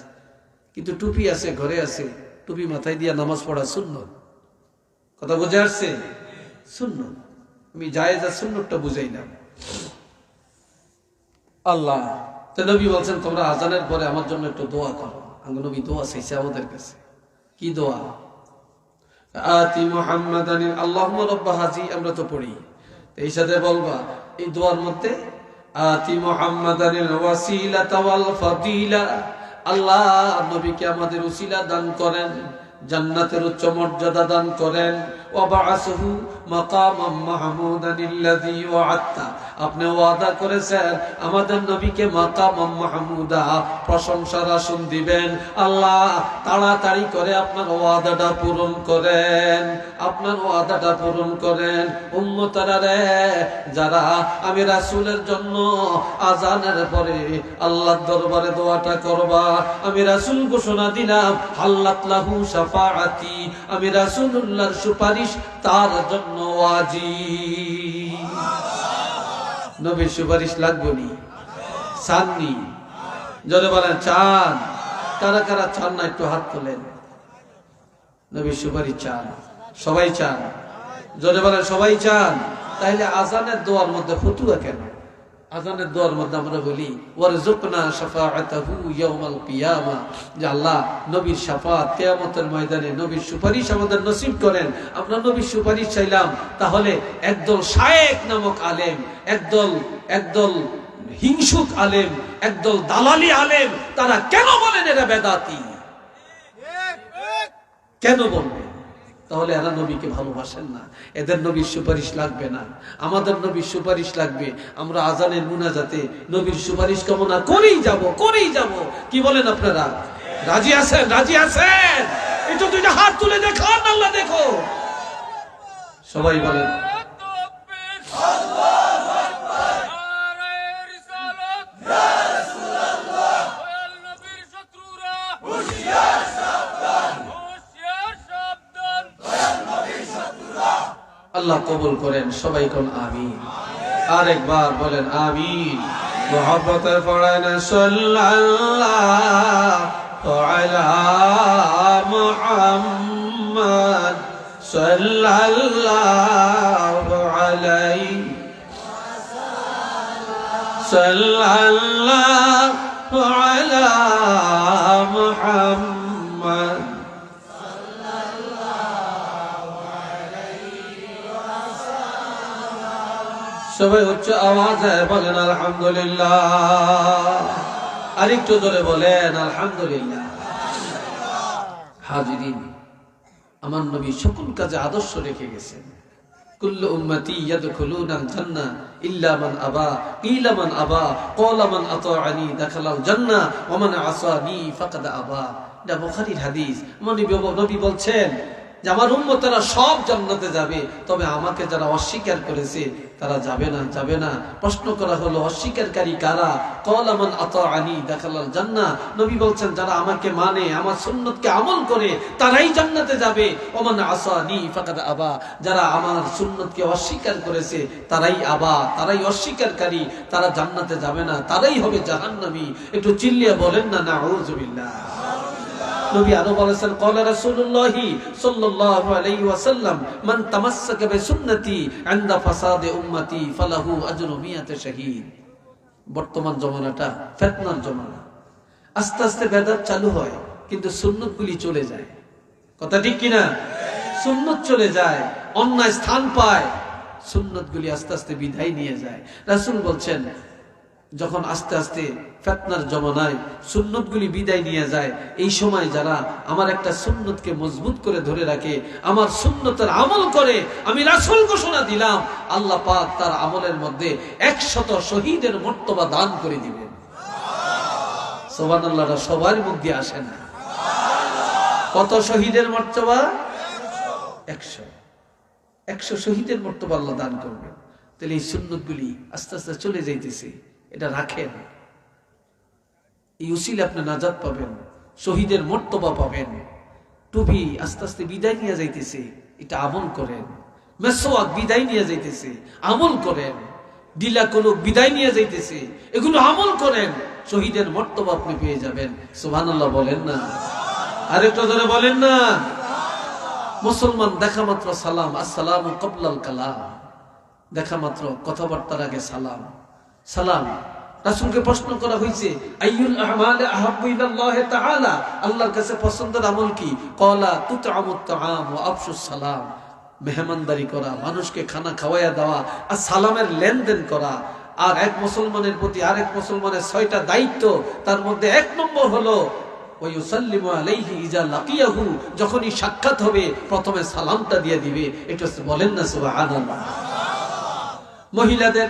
কিন্তু টুপি আছে, ঘরে আছে, টুপি মাথায় দিয়া নামাজ পড়া সুন্নত। কথা বুঝে আসছে? সুন্নত। আমি জায়েজ আর সুন্নতটা বুঝাইলাম। আল্লাহ তো নবী বলছেন, তোমরা আজানের পরে আমার জন্য একটু দোয়া করো। আমরা নবী দোয়া চাইছে আমাদের কাছে। কি দোয়া? আতি মুহাম্মাদান আল্লাহুম্মা রাব্ব হাজি, আমরা তো পড়ি। এই সাথে বলবা এই দোয়ার মধ্যে, আতি মুহাম্মাদানিল ওয়াসিলাতা ওয়াল ফাদিলা। আল্লাহ নবীকে আমাদের উসিলা দান করেন, জান্নাতের উচ্চ মর্যাদা দান করেন। ওয়াবাআসহু মাকামাম মাহমুদানিল্লাযী ওয়া'আদতা, আপনি ওয়াদা করেছেন আমাদের নবীকে মাকামাম মাহমুদা, প্রশংসার আসন দিবেন। আল্লাহ তাড়াতাড়ি করে আপনার ওয়াদাটা পূরণ করেন, আপনার ওয়াদাটা পূরণ করেন। উম্মতরা রে, যারা আমি রাসূলের জন্য আজানের পরে আল্লাহর দরবারে দোয়াটা করবা, আমি রাসূল ঘোষণা দিলাম, হাল্লাত লাহু শাফাআতি, আমি রাসূলুল্লাহর সুপারিশ তার জন্য ওয়াজিব। নবীর সুপারিশ লাগবে নি? চাননি? যদি বলেন চান। কারা কারা চান না একটু হাত তোলেন। নবীর সুপারিশ চান? সবাই চান? যদি বলেন সবাই চান, তাহলে আজানের দোয়ার মধ্যে ফতুয়া কেন? আজানের দোয়ার মধ্যে আমরা বলি, ওয়ারযুকনা শাফাআতাহু ইয়াউমাল কিয়ামা, যে আল্লাহ নবীর শাফাত কিয়ামতের ময়দানে নবীর সুপারিশ আমাদের নসিব করেন। আমরা নবীর সুপারিশ চাইলাম, তাহলে একদল শায়েখ নামক আলেম, একদল হিংসুক আলেম, একদল দালালি আলেম, তারা কেন বলেন এটা বেদাতি? কেন বলবেন? তাহলে এরা নবীকে ভালোবাসেন না, এদের নবীর সুপারিশ লাগবে না, আমাদের নবীর সুপারিশ লাগবে। আমরা আজানের মুনাজাতে নবীর সুপারিশ কামনা করেই যাব। কি বলেন আপনারা? রাজি আছেন? রাজি আছেন? একটু দুইটা হাত তুলে দেখো, আল্লাহ দেখো, সবাই বলেন আল্লাহ কবুল করেন। সবাই কোন আমিন। আরেকবার বলেন আমিন। মুহাব্বতে পড়েন সাল্লাল্লাহু আলা মুহাম্মদ সাল্লাল্লাহু আলাইহি সাল্লাল্লাহু আলা মুহাম্মদ। সবাই উচ্চ আওয়াজে বলেন আলহামদুলিল্লাহ। আরেকটু জোরে বলেন আলহামদুলিল্লাহ। হাজিরিন, আমার নবী সকল কাজে আদর্শ রেখে গেছেন। কুল্লু উম্মতি ইয়াদখুলুনাল জান্নাহ ইল্লা মান আবা কিলা মান আবা ক্বালা মান আতাআনি দাখালাল জান্নাহ ওয়া মান আসানি ফাকাদ আবা। এটা বুখারীর হাদিস। আমার নবী বলছেন যে আমার উম্মতেরা সব জান্নাতে যাবে, তবে আমাকে যারা অস্বীকার করেছে তারা যাবে না। প্রশ্ন করা হলো অস্বীকারী কারা? ক্বালা মান আতাআনি দাখালাল জান্নাহ। নবী বলছেন যারা আমাকে মানে, আমার সুন্নতকে আমল করে তারাই জান্নাতে যাবে। ওয়া মান আসানি ফাকাদ আবা। যারা আমার সুন্নতকে অস্বীকার করেছে তারাই অস্বীকারী, তারা জান্নাতে যাবে না, তারাই হবে জাহান্নামী। একটু চিল্লিয়ে বলেন না নাউযুবিল্লাহ। নবী আরো বলেছেন ক্বালা রাসূলুল্লাহ সাল্লাল্লাহু আলাইহি ওয়াসাল্লাম মান তামাসসাকা বিসুন্নতি ইনদা ফাসাদে উম্মতি ফালাহু আজরু মিয়াতে শাহীদ। বর্তমান জমানাটা ফিতনার জমানা। আস্তে আস্তে বেদাত চালু হয়, কিন্তু সুন্নতগুলি চলে যায়। কথা ঠিক কিনা? সুন্নত চলে যায়, অন্যায় স্থান পায়, সুন্নতগুলি আস্তে আস্তে বিদায় নিয়ে যায়। রাসূল বলছেন যখন আস্তে আস্তে ফিতনার জমানায় সুন্নতগুলি বিদায় নিয়ে যায়, এই সময় যারা আমার একটা সুন্নতকে মজবুত করে ধরে রাখে, আমার সুন্নতের আমল করে, আমি রাসূল ঘোষণা দিলাম আল্লাহ পাক তার আমলের মধ্যে 100 শহীদের মর্তবা দান করে দিবেন। সুবহানাল্লাহ। সবার মুখ দিয়ে আসে না। কত শহীদের মর্তবা? 100 শহীদের মর্তবা আল্লাহ দান করবেন। তাহলে এই সুন্নতগুলি আস্তে আস্তে চলে যাইতেছে, এটা রাখেন। এই উসিলে আপনি নাজাত পাবেন, শহীদের মর্তবা পাবেন। টুপি আস্তে আস্তে বিদায় নিয়ে যাইতেছে, এটা আমল করেন। মেসওয়াক বিদায় নিয়ে যাইতেছে, আমল করেন। ডিলা কলুক বিদায় নিয়ে যাইতেছে, এগুলো আমল করেন। শহীদের মর্তবা আপনি পেয়ে যাবেন। সুবহানাল্লাহ বলেন না? আরেকটু ধরে বলেন না? মুসলমান দেখা মাত্র সালাম, আসসালামু ক্বাবলাল কালাম। দেখা মাত্র কথাবার্তার আগে সালাম। রাসূলকে প্রশ্ন করা হয়েছে আইয়ুল আমালি আহাব্বু ইলাল্লাহ তাআলা, আল্লাহর কাছে পছন্দের আমল কি? ক্বালা তুতআমুত তাআম ওয়া আফশুস সালাম। মেহমানদারি করা, মানুষকে খানা খাওয়ায়া দেওয়া আর সালামের লেনদেন করা। আর এক মুসলমানের প্রতি আরেক মুসলমানের 6টা দায়িত্ব, তার মধ্যে 1 নম্বর হলো ওয়ায়ুসাল্লিমু আলাইহি ইজা লাকিয়াহু। যখনই সাক্ষাৎ হবে প্রথমে সালামটা দিয়ে দিবে। একটু বলেন না সুবহানাল্লাহ। মহিলাদের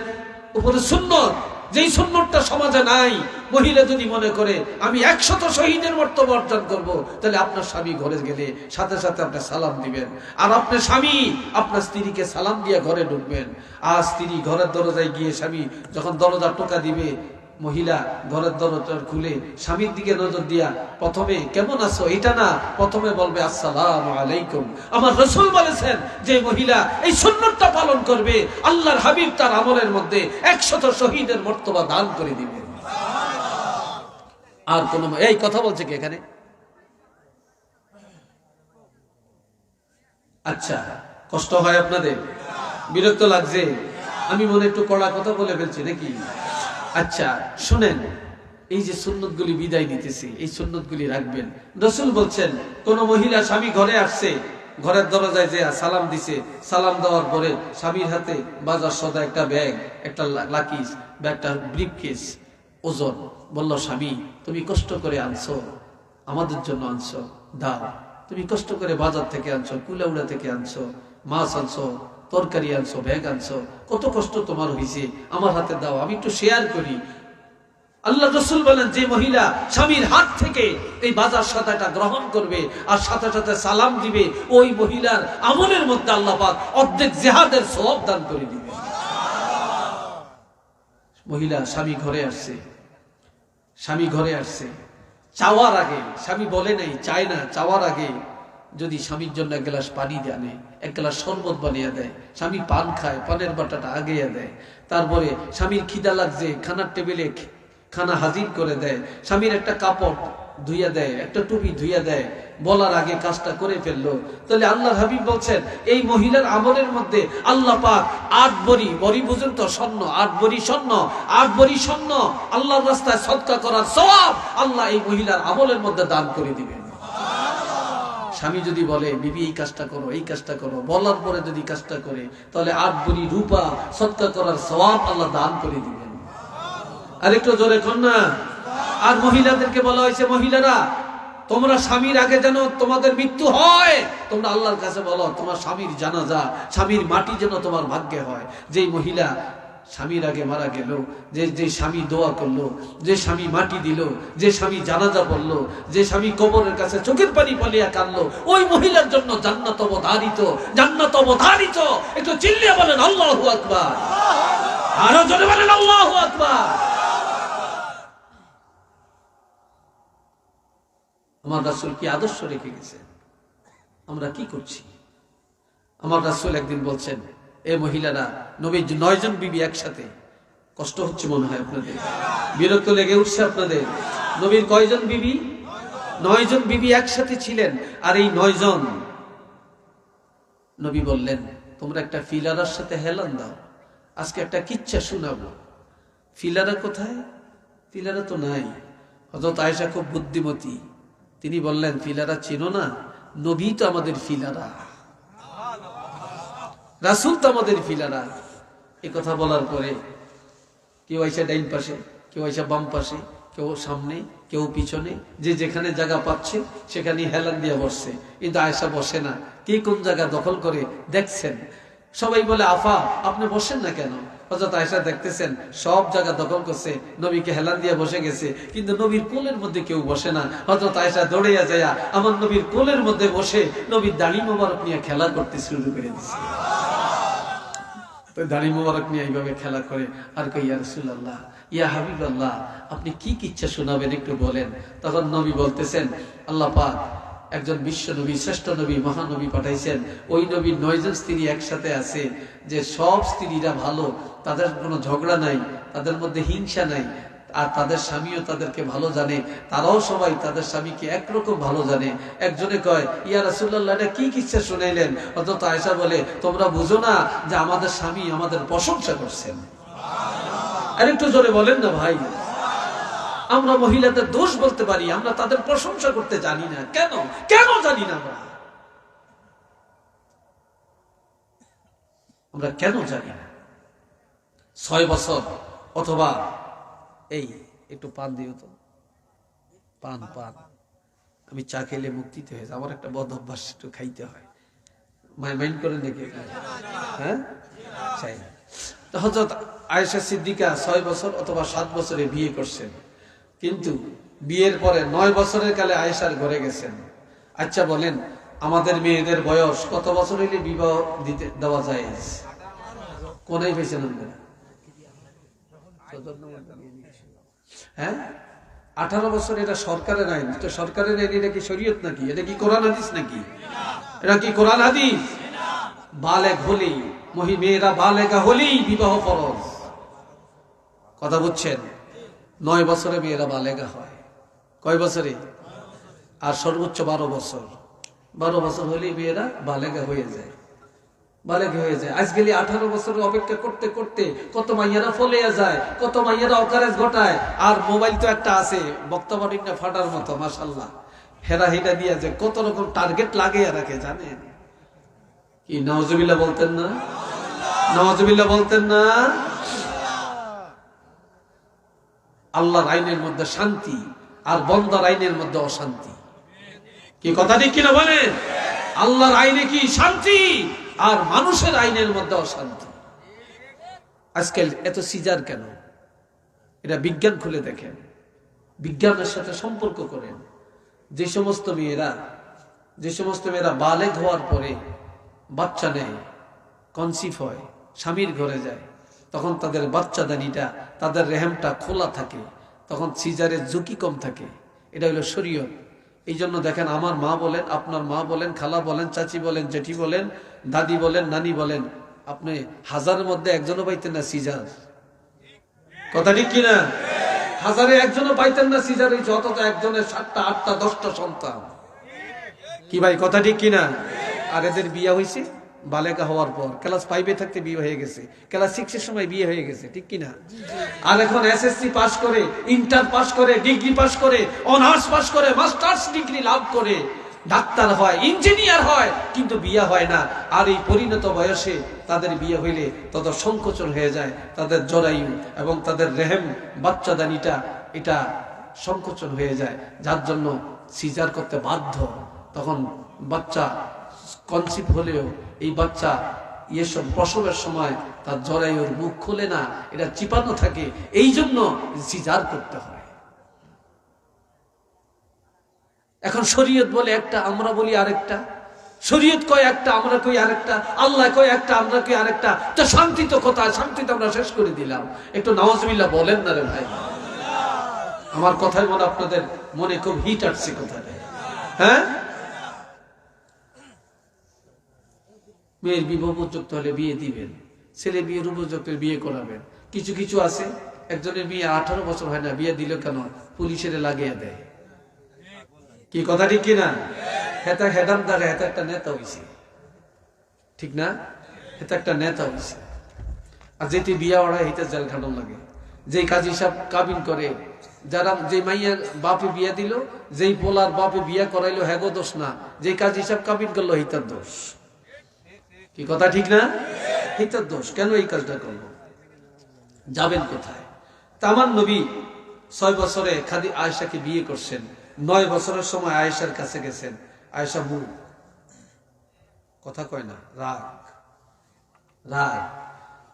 উপরে সুন্নত, যেই সুন্নতটা সমাজে নাই, মহিলা যদি মনে করে আমি 100 শহীদের মর্তবা অর্জন করব, তাহলে আপনার স্বামী ঘরে গেলে সাথে সাথে আপনি সালাম দিবেন। আর আপনার স্বামী আপনার স্ত্রীকে সালাম দিয়ে ঘরে ঢুকবেন। আর স্ত্রী ঘরের দরজায় গিয়ে স্বামী যখন দরজা টোকা দিবে, মহিলা ঘরের দরজা খুলে স্বামীর দিকে নজর দিয়া প্রথমে কেমন আছো এটা না, প্রথমে বলবে আসসালামু আলাইকুম। আমার রাসূল বলেছেন যে মহিলা এই সুন্নতটা পালন করবে, আল্লাহর হাবিব তার আমলের মধ্যে 100 শহীদের মর্তবা দান করে দিবেন। আর কোন এই কথা বলছে কি এখানে? আচ্ছা, কষ্ট হয় আপনাদের? বিরক্ত লাগছে? আমি মনে একটু কড়া কথা বলে ফেলছি নাকি? আচ্ছা শুনেন, এই যে সুন্নতগুলি বিদায় নিতেছি, এই সুন্নতগুলি রাখবেন। রাসূল বলছেন কোন মহিলা স্বামী ঘরে আসছে, ঘরের দরজায় যে সালাম দিছে, সালাম দেওয়ার পরে স্বামীর হাতে বাজার সদা একটা ব্যাগ, একটা লাকিজ, ব্যাগটা ব্রিফকেস ওজন, বলল স্বামী তুমি কষ্ট করে আনছো, আমাদের জন্য আনছো, দাও। তুমি কষ্ট করে বাজার থেকে আনছো, কুলাউড়া থেকে আনছো, মাছ আনছো, তরকারি আনছো, ব্যাগ আনছো, কত কষ্ট তোমার হয়েছে, আমার হাতে দাও, আমি একটু শেয়ার করি। আল্লাহ রাসূল বলেন, যে মহিলা স্বামীর হাত থেকে এই বাজার সদাটা গ্রহণ করবে আর সাথে সাথে সালাম দিবে, ওই মহিলার আমলের মধ্যে আল্লাহ পাক অর্ধেক জিহাদের সওয়াব দান করে দিবে। মহিলা স্বামী ঘরে আসছে, স্বামী ঘরে আসছে, চাওয়ার আগে, স্বামী বলে নাই, চায় না, চাওয়ার আগে যদি স্বামীর জন্য এক গ্লাস পানি দেয়, এক গ্লাস শরবত বানিয়ে দেয়, স্বামী পান খায়, পানের বাটাটা আগেইয়া দেয়, তারপরে স্বামীর খিদা লাগছে, খানার টেবিলে খানা হাজির করে দেয়, স্বামীর একটা কাপড় ধুইয়া দেয়, একটা টুপি ধুইয়া দেয়, বলার আগে কাজটা করে ফেললো, তাহলে আল্লাহর হাবিব বলছেন এই মহিলার আমলের মধ্যে আল্লাহ পাক 8 বড়ি, বড়ি বুঝেন তো, স্বর্ণ, 8 বড়ি স্বর্ণ, 8 বড়ি স্বর্ণ আল্লাহর রাস্তায় সদকা করার সওয়াব আল্লাহ এই মহিলার আমলের মধ্যে দান করে দিবেন। স্বামী যদি বলে বিবি এই কাজটা করো, এই কাজটা করো, বলার পরে যদি কাজটা করে, তাহলে 8 বড়ি রূপা সদকা করার সওয়াব আল্লাহ দান করে দিবেন। আরেকটু জোরে কন্যা। আর মহিলাদেরকে বলা হয়েছে, মহিলারা তোমরা স্বামীর আগে যেন তোমাদের মৃত্যু হয়, তোমরা আল্লাহর কাছে বলো তোমার স্বামীর জানাজা, স্বামীর মাটি যেন তোমার ভাগ্যে হয়। যেই মহিলা স্বামীর আগে মারা গেল, যে স্বামী দোয়া করলো, যে স্বামী মাটি দিল, যে স্বামী জানাজা পড়লো, যে স্বামী কবরের কাছে চোখের পানি পালিয়া কাঁদলো, ওই মহিলার জন্য জান্নাত অবধারিত, জান্নাত অবধারিত। একটু চিল্লিয়ে বলেন আল্লাহু আকবার, আরো জোরে বলেন আল্লাহু আকবার। আমার রাসূল কি আদর্শ রেখে গেছেন, আমরা কি করছি? আমার রাসূল একদিন বলছেন, এ মহিলারা, নবীর 9 জন বিবি একসাথে, কষ্ট হচ্ছে মনে হয় আপনাদের, বিরক্ত লেগে উঠছে আপনাদের। নবীর কয়জন বিবি? 9 জন বিবি একসাথে ছিলেন। আর এই 9 জন নবী বললেন, তোমরা একটা ফিলারার সাথে হেলান দাও, আজকে একটা কিচ্ছা শোনাবো। ফিলারা কোথায়? ফিলারা তো নাই। হযরত আয়েশা খুব বুদ্ধিমতী, তিনি বললেন, ফিলারা চিনো না? নবী তো আমাদের ফিলারা, রাসূল তো আমাদের ফিলারা। এই কথা বলার পরে কেউ আইসা ডাইন পাশে, কেউ আইসা বাম পাশে, কেউ সামনে, কেউ পিছনে, যে যেখানে জায়গা পাচ্ছে সেখানে হেলান দিয়ে বসছে। কিন্তু আয়েশা বসে না, কে কোন জায়গা দখল করে দেখছেন। সবাই বলে, আফা আপনি বসেন না কেন? হযরত আয়েশা দেখতেছেন সব জায়গা দখল করছে, নবীকে হেলান দিয়ে বসে গেছে, কিন্তু নবীর কোলের মধ্যে কেউ বসে না। হযরত আয়েশা দৌড়াইয়া যায় আমার নবীর কোলের মধ্যে বসে নবীর দাড়ি মোবারক নিয়ে খেলা করতে শুরু করে দিচ্ছে। দাড়ি মোবারক নিয়ে এইভাবে খেলা করে আর কই, ইয়া রাসূলুল্লাহ, ইয়া হাবিবাল্লাহ, আপনি কি কিচ্ছা শোনাবেন একটু বলেন। তখন নবী বলতেছেন, আল্লাহ পাক একজন বিশ্ব নবী, শ্রেষ্ঠ নবী, মহানবী পাঠাইছেন। ওই নবীর 9 জন স্ত্রী একসাথে আছে, যে সব স্ত্রীরা ভালো, তাদের কোনো ঝগড়া নাই, তাদের মধ্যে হিংসা নাই, আর তাদের স্বামীও তাদেরকে ভালো জানে, তারাও সবাই তাদের স্বামীকে একরকম ভালো জানে। একজনে কয়, ইয়া রাসূলুল্লাহ, এটা কি কিচ্ছা শুনাইলেন? হযরত আয়েশা বলে, তোমরা বুঝো না যে আমাদের স্বামী আমাদের প্রশংসা করছেন। আর একটু জোরে বলেন না ভাই। আমরা মহিলাদের দোষ বলতে পারি, আমরা তাদের প্রশংসা করতে জানি না। কেন? কেন জানি না আমরা কেন জানি না? 6 বছর অথবা এই একটু পান দিও তো, পান পান, আমি চা খেলে মুক্তিতে হয়ে যায়, আমার একটা বদ অভ্যাস, একটু খাইতে হয়। মাইন্ড করেন নাকি? হ্যাঁ, চাই। তো হযরত আয়েশা সিদ্দিকা 6 বছর অথবা 7 বছরে বিয়ে করছেন, কিন্তু বিয়ের পরে 9 বছরের কালে আয়েশার ঘরে গেছেন। আচ্ছা বলেন, আমাদের মেয়েদের বয়স কত বছর হইলে বিবাহ দিতে দেওয়া যায়? কোনাই পেয়েছেন আপনারা? হ্যাঁ, 18 বছর। এটা সরকারের আইন। তো সরকারের আইন, এটা কি শরীয়ত নাকি? এটা কি কোরআন হাদিস নাকি? এটা কি কোরআন হাদিস? বালেগ হলেই, মেয়েরা বালেগা হলেই বিবাহ ফরজ। কথা বুঝছেন? 9 বছরে মেয়েরা বালেগা হয়। কয় বছরে? আর সর্বোচ্চ 12 বছর। 12 বছর হলেই মেয়েরা বালেগা হয়ে যায়, বালেগ হয়ে যায়। আজকাল 18 বছর অপেক্ষা করতে করতে কত মাইয়ারা ফলেয়া যায়, কত মাইয়ারা অকারেজ ঘটায়। আর মোবাইল তো একটা আছে, বক্তব্যটা ফাটার মতো, মাশাআল্লাহ, হেরা হেটা দিয়া যে কত রকম টার্গেট লাগিয়ে রাখে, জানেন কি? নাউজুবিল্লাহ বলতেন না? নাউজুবিল্লাহ বলতেন না? আল্লাহর আইনের মধ্যে শান্তি আর বন্দার আইনের মধ্যে অশান্তি। কি কথা ঠিক কিনা বলেন? আল্লাহর আইনে কি শান্তি, আর মানুষের আইনের মধ্যে অশান্তি। আজকাল এত সিজার কেন? এটা বিজ্ঞান খুলে দেখেন, বিজ্ঞানের সাথে সম্পর্ক করেন। যে সমস্ত মেয়েরা বালেগ হওয়ার পরে বাচ্চা নেয়, কনসিভ হয়, স্বামীর ঘরে যায়, তখন তাদের বাচ্চাদানিটা, তাদের রেহেমটা খোলা থাকে, তখন সিজারের ঝুঁকি কম থাকে। এটা হলো শরীয়ত। এই জন্য দেখেন, আমার মা বলেন, আপনার মা বলেন, খালা বলেন, চাচি বলেন, জেঠি বলেন, দাদি বলেন, নানি বলেন, আপনি হাজারের মধ্যে একজনও পাইতেন না সিজার। কথা ঠিক কিনা? হাজারে একজনও পাইতেন না সিজার। এই যত একজনের 7টা 8টা 10টা সন্তান। কি ভাই, কথা ঠিক কিনা? আর এদের বিয়ে হয়েছে বালেকা হওয়ার পর, ক্লাস 5-এ থাকতে বিয়ে হয়ে গেছে, ক্লাস 6-এর সময় বিয়ে হয়ে গেছে, ঠিক কিনা? আর এখন এসএসসি পাস করে, ইন্টার পাস করে, ডিগ্রি পাস করে, অনার্স পাস করে, মাস্টার্স ডিগ্রি লাভ করে ডাক্তার হয়, ইঞ্জিনিয়ার হয়, কিন্তু বিয়ে হয় না। আর এই পরিণত বয়সে তাদের বিয়ে হইলে তত সংকোচন হয়ে যায়, তাদের জরায়ু এবং তাদের রেহেম, বাচ্চাদানিটা, এটা সংকোচন হয়ে যায়, যার জন্য সিজার করতে বাধ্য। তখন বাচ্চা কনসিভ হলেও এই বাচ্চা এসব প্রসবের সময় তার জরায়ুর মুখ খুলে না, এটা চিপানো থাকে, এই জন্য সিজার করতে হয়। এখন শরীয়ত বলে একটা, আমরা বলি আরেকটা। শরীয়ত কয় একটা, আমরা কই আরেকটা। আল্লাহ কয় একটা, আমরা কই আরেকটা। তো শান্তি তো কোথায়? শান্তি তো আমরা শেষ করে দিলাম। একটু নাউজুবিল্লাহ বলেন না রে ভাই। আমার কথাই মনে আপনাদের মনে খুব হিট আসছে কোথায়? হ্যাঁ, মেয়ের বিবাহ উপযুক্ত হলে বিয়ে দিবেন, ছেলে বিয়ের উপযুক্ত বিয়ে করাবেন। কিছু কিছু আছে, একজনের বিয়ে 18 বছর হয় না, বিয়ে দিল কেন? পুলিশের লাগিয়ে দেয়। কি কথা ঠিক কিনা? হেতা হেদাম দ্বারা হেতা একটা নেতা হয়েছে, ঠিক না? হেতা একটা নেতা হয়েছে। আর যেটি বিয়া ওড়ায় হিতে জেল খাটানো লাগে। যেই কাজী সাহেব কাবিন করে, যারা যে মাইয়ার বাপে বিয়া দিল, যেই পোলার বাপে বিয়া করাইলো, হ্যাগো দোষ না, যেই কাজী সাহেব কাবিন করলো হিতার দোষ। কি কথা ঠিক না? হিতার দোষ। কেন এই কাজটা করলো? যাবেন কোথায়? তা আমার নবী 6 বছরে খাদি আয়েশাকে বিয়ে করছেন। 9 বছরের সময় আয়েশার কাছে গেছেন। আয়েশা মুখ কথা কয় না, রাগ।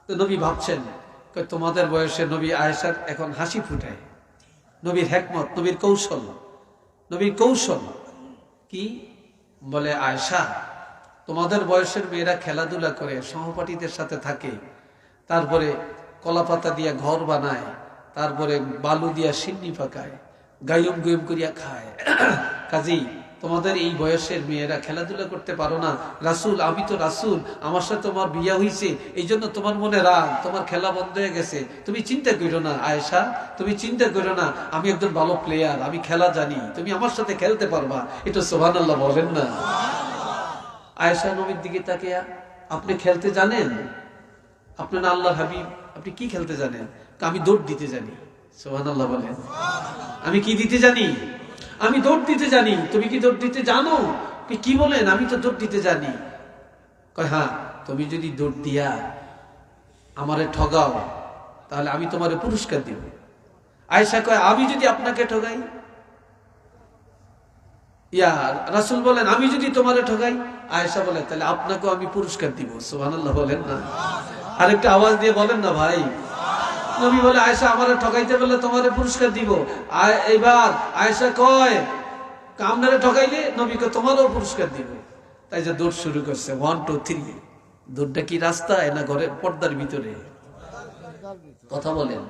তো নবী ভাবছেন, তোমাদের বয়সে নবী আয়েশার এখন হাসি ফুটায়। নবীর হেকমত, নবীর কৌশল কি বলে? আয়েশা, তোমাদের বয়সের মেয়েরা খেলাধুলা করে, সহপাঠীদের সাথে থাকে, তারপরে কলাপাতা দিয়া ঘর বানায়, তারপরে বালু দিয়া সিন্নি পাকায়, গায়ুম গুয়ুম করিয়া খায়। কাজী তোমাদের এই বয়সের মেয়েরা খেলাধুলা করতে পারো না। রাসূল, আমি তো রাসূল, আমার সাথে তোমার বিয়া হইছে, এই জন্য তোমার মনে রাগ, তোমার খেলা বন্ধ হয়ে গেছে। তুমি চিন্তা করো না আয়েশা, তুমি চিন্তা করো না, আমি একজন ভালো প্লেয়ার, আমি খেলা জানি, তুমি আমার সাথে খেলতে পারবা। এটা সুবহানাল্লাহ বলেন না? আয়েশা নবীর দিকে তাকিয়া, আপনি খেলতে জানেন? আপনি না আল্লাহর হাবিব, আপনি কি খেলতে জানেন? আমি দৌড় দিতে জানি। সুবহানাল্লাহ বলেন। আমি কি দিতে জানি? আমি দৌড় দিতে জানি। তুমি কি দৌড় দিতে জানো? কি বলেন? আমি তো দৌড় দিতে জানি। কয় হ্যাঁ, তুমি যদি দৌড় দিয়া আমারে ঠগাও, তাহলে আমি তোমারে পুরস্কার দিব। আয়েশা কয়, আমি যদি আপনাকে ঠগাই? ইয়া রাসূল বলেন, আমি যদি তোমারে ঠগাই? আয়েশা বলে, তাহলে আপনাকেও আমি পুরস্কার দিব। সুবহানাল্লাহ বলেন না? আরেকটা আওয়াজ দিয়ে বলেন না ভাই। নবী বলে, আয়েশা আমারে ঠকাইতে বললে তোমারে পুরস্কার দিব। এইবার আয়েশা কয়, আপনারে ঠকাইলে নবীকে তোমারও পুরস্কার দিব। তাই যে দৌড় শুরু করছে, 1 2 3। দৌড়টা কি রাস্তায় না ঘরের পর্দার ভিতরে? কথা বলেন,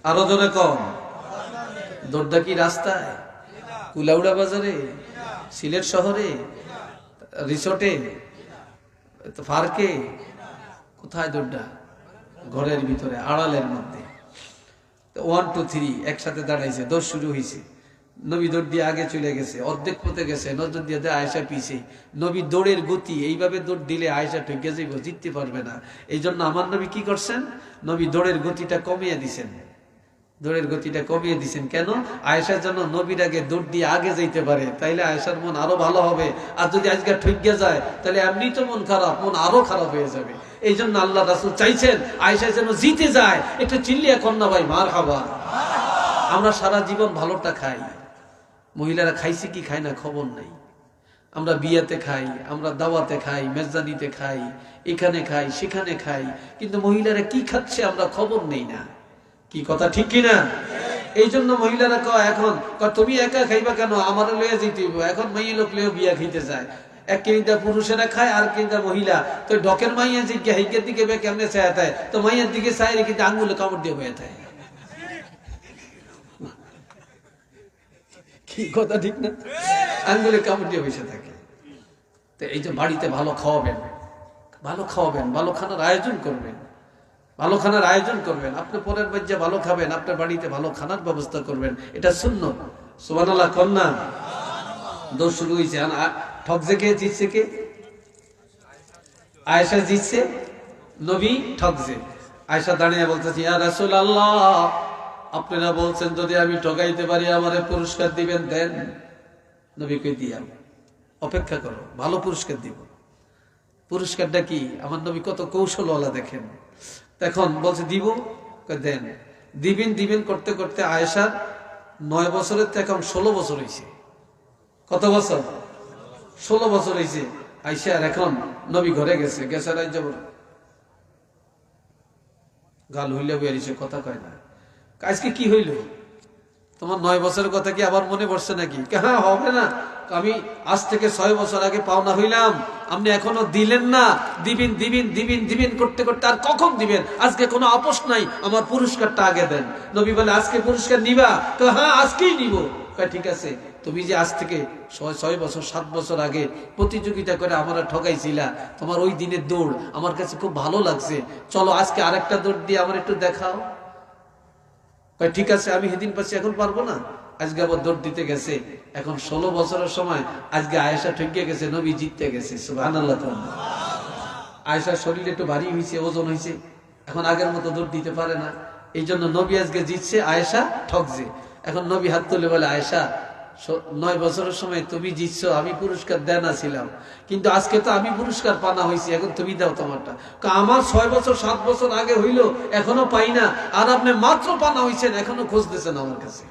আরো জোরে কম। দৌড়টা কি রাস্তায়, কুলাউড়া বাজারে, সিলেট শহরে, রিসোর্টে, পার্কে? কোথায় দৌড়টা? ঘরের ভিতরে, আড়ালের মধ্যে। 1 2 3 একসাথে দাঁড়াইছে, দৌড় শুরু হয়েছে। নবী দৌড় দিয়ে আগে চলে গেছে, অর্ধেক পথে গেছে, নজর দিয়ে দেয় আয়েশা পিছে। নবী দৌড়ের গতি, এইভাবে দৌড় দিলে আয়েশা ঠকে যাইব, জিততে পারবে না। এই জন্য আমার নবী কি করছেন? নবী দৌড়ের গতিটা কমিয়ে দিছেন। কেন? আয়েশার জন্য নবীর আগে দৌড় দিয়ে আগে যাইতে পারে, তাইলে আয়েশার মন আরো ভালো হবে। আর যদি আজকে ঠকে যায়, তাহলে এমনি তো মন খারাপ, মন আরো খারাপ হয়ে যাবে। এই জন্য আল্লাহ রাসূল চাইছেন আয়েশা যেন জিতে যায়। একটু চিল্লিয়া কর না ভাই, মারহাবা। আমরা সারা জীবন ভালোটা খাই, মহিলারা খাইছে কি খায় না খবর নাই। আমরা বিয়াতে খাই, আমরা দাওয়াতে খাই, মেজদানিতে খাই, এখানে খাই, সেখানে খাই, কিন্তু মহিলারা কি খাচ্ছে আমরা খবর নেই না। কি কথা ঠিক কিনা? এই জন্য মহিলারা কয় এখন তুমি একা খাইবা কেন, আমার লইয়া যেতে হইব। এখন মেয়ে লোক লইয়া বিয়া খাইতে যায়, এক কেমিটা পুরুষেরা খায় আর কেমিটা মহিলা। তো ডকের মাইয়া জিজ্ঞা হিকের দিকে বে কেমনে চায় থাকে, তো মাইয়ার দিকে চাই রে কিন্তু আঙুলে কামড় দিয়ে বয়ে থাকে। কি কথা ঠিক না? আঙ্গুলে কামড় দিয়ে বসে থাকে। তো এই যে বাড়িতে ভালো খাওয়াবেন, ভালো খাওয়াবেন, ভালো খানার আয়োজন করবেন, ভালো খানার আয়োজন করবেন। আপনি পরের বাড়িতে ভালো খাবেন, আপনার বাড়িতে ভালো খানার ব্যবস্থা করবেন, এটা সুন্নাত। সুবহানাল্লাহ কন্যা দোষ শুরু হয়েছে। ঠকছে কে, জিতছে কে? আয়েশা জিতছে, নবী ঠকছে। আয়েশা দাঁড়িয়ে বলতেছে, ইয়া রাসূলুল্লাহ, আপনারা বলছেন যদি আমি ঠকাইতে পারি আমারে পুরস্কার দিবেন, দেন। নবী কই দিয়াম, অপেক্ষা করো, ভালো পুরস্কার দিব। পুরস্কারটা কি? আমার নবী কত কৌশলওয়ালা দেখেন। এখন বলছে দিব, দেন। দিবেন দিবেন করতে করতে আয়েশার 9 বছরের থেকে এখন 16 বছর হয়েছে। কত বছর? 16 বছর হয়েছে। আয়েশার এখন নবী ঘরে গেছে, গেছে রাজ্য গাল হইলে বেরিয়েছে, কথা কয় না। আজকে কি হইল তোমার? 9 বছরের কথা কি আবার মনে পড়ছে নাকি? হ্যাঁ, হবে না, আমি আজ থেকে 6 বছর আগে পাওনা হইলাম, আপনি এখনো দিলেন না। দিবেন দিবেন দিবেন দিবেন করতে করতে আর কখন দিবেন? আজকে কোনো আপোষ নাই, আমার পুরস্কারটা আগে দেন। নবী বলে, আজকে পুরস্কার নিবা? তো হ্যাঁ, আজকেই নিব। ঠিক আছে, তুমি যে আজ থেকে 6 বছর 7 বছর আগে প্রতিযোগিতা করে আমরা ঠকাইছিলা, তোমার ওই দিনের দৌড় আমার কাছে খুব ভালো লাগছে, চলো আজকে আরেকটা দৌড় দিয়ে আমার একটু দেখাও। ঠিক আছে, আমি সেদিন পাচ্ছি, এখন পারবো না। আজকে আবার দৌড় দিতে গেছে, এখন 16 বছরের সময় আজকে আয়েশা ঠকিয়ে গেছে, নবী জিততে গেছে। সুবহানাল্লাহ। আয়েশার শরীর একটু ভারী হয়েছে, ওজন হয়েছে, এখন আগের মতো দৌড় দিতে পারে না। এই জন্য নবী আজকে জিতছে, আয়েশা ঠকছে। এখন নবী হাত তুলে বলে, আয়েশা 9 বছরের সময় তুমি জিতছো, আমি পুরস্কার দেনা ছিলাম, কিন্তু আজকে তো আমি পুরস্কার পানা হয়েছি, এখন তুমি দাও তোমারটা। আমার 6 বছর 7 বছর আগে হইলো, এখনো পাই না, আর আপনি মাত্র পানা হয়েছেন, এখনো খুঁজতেছেন আমার কাছে।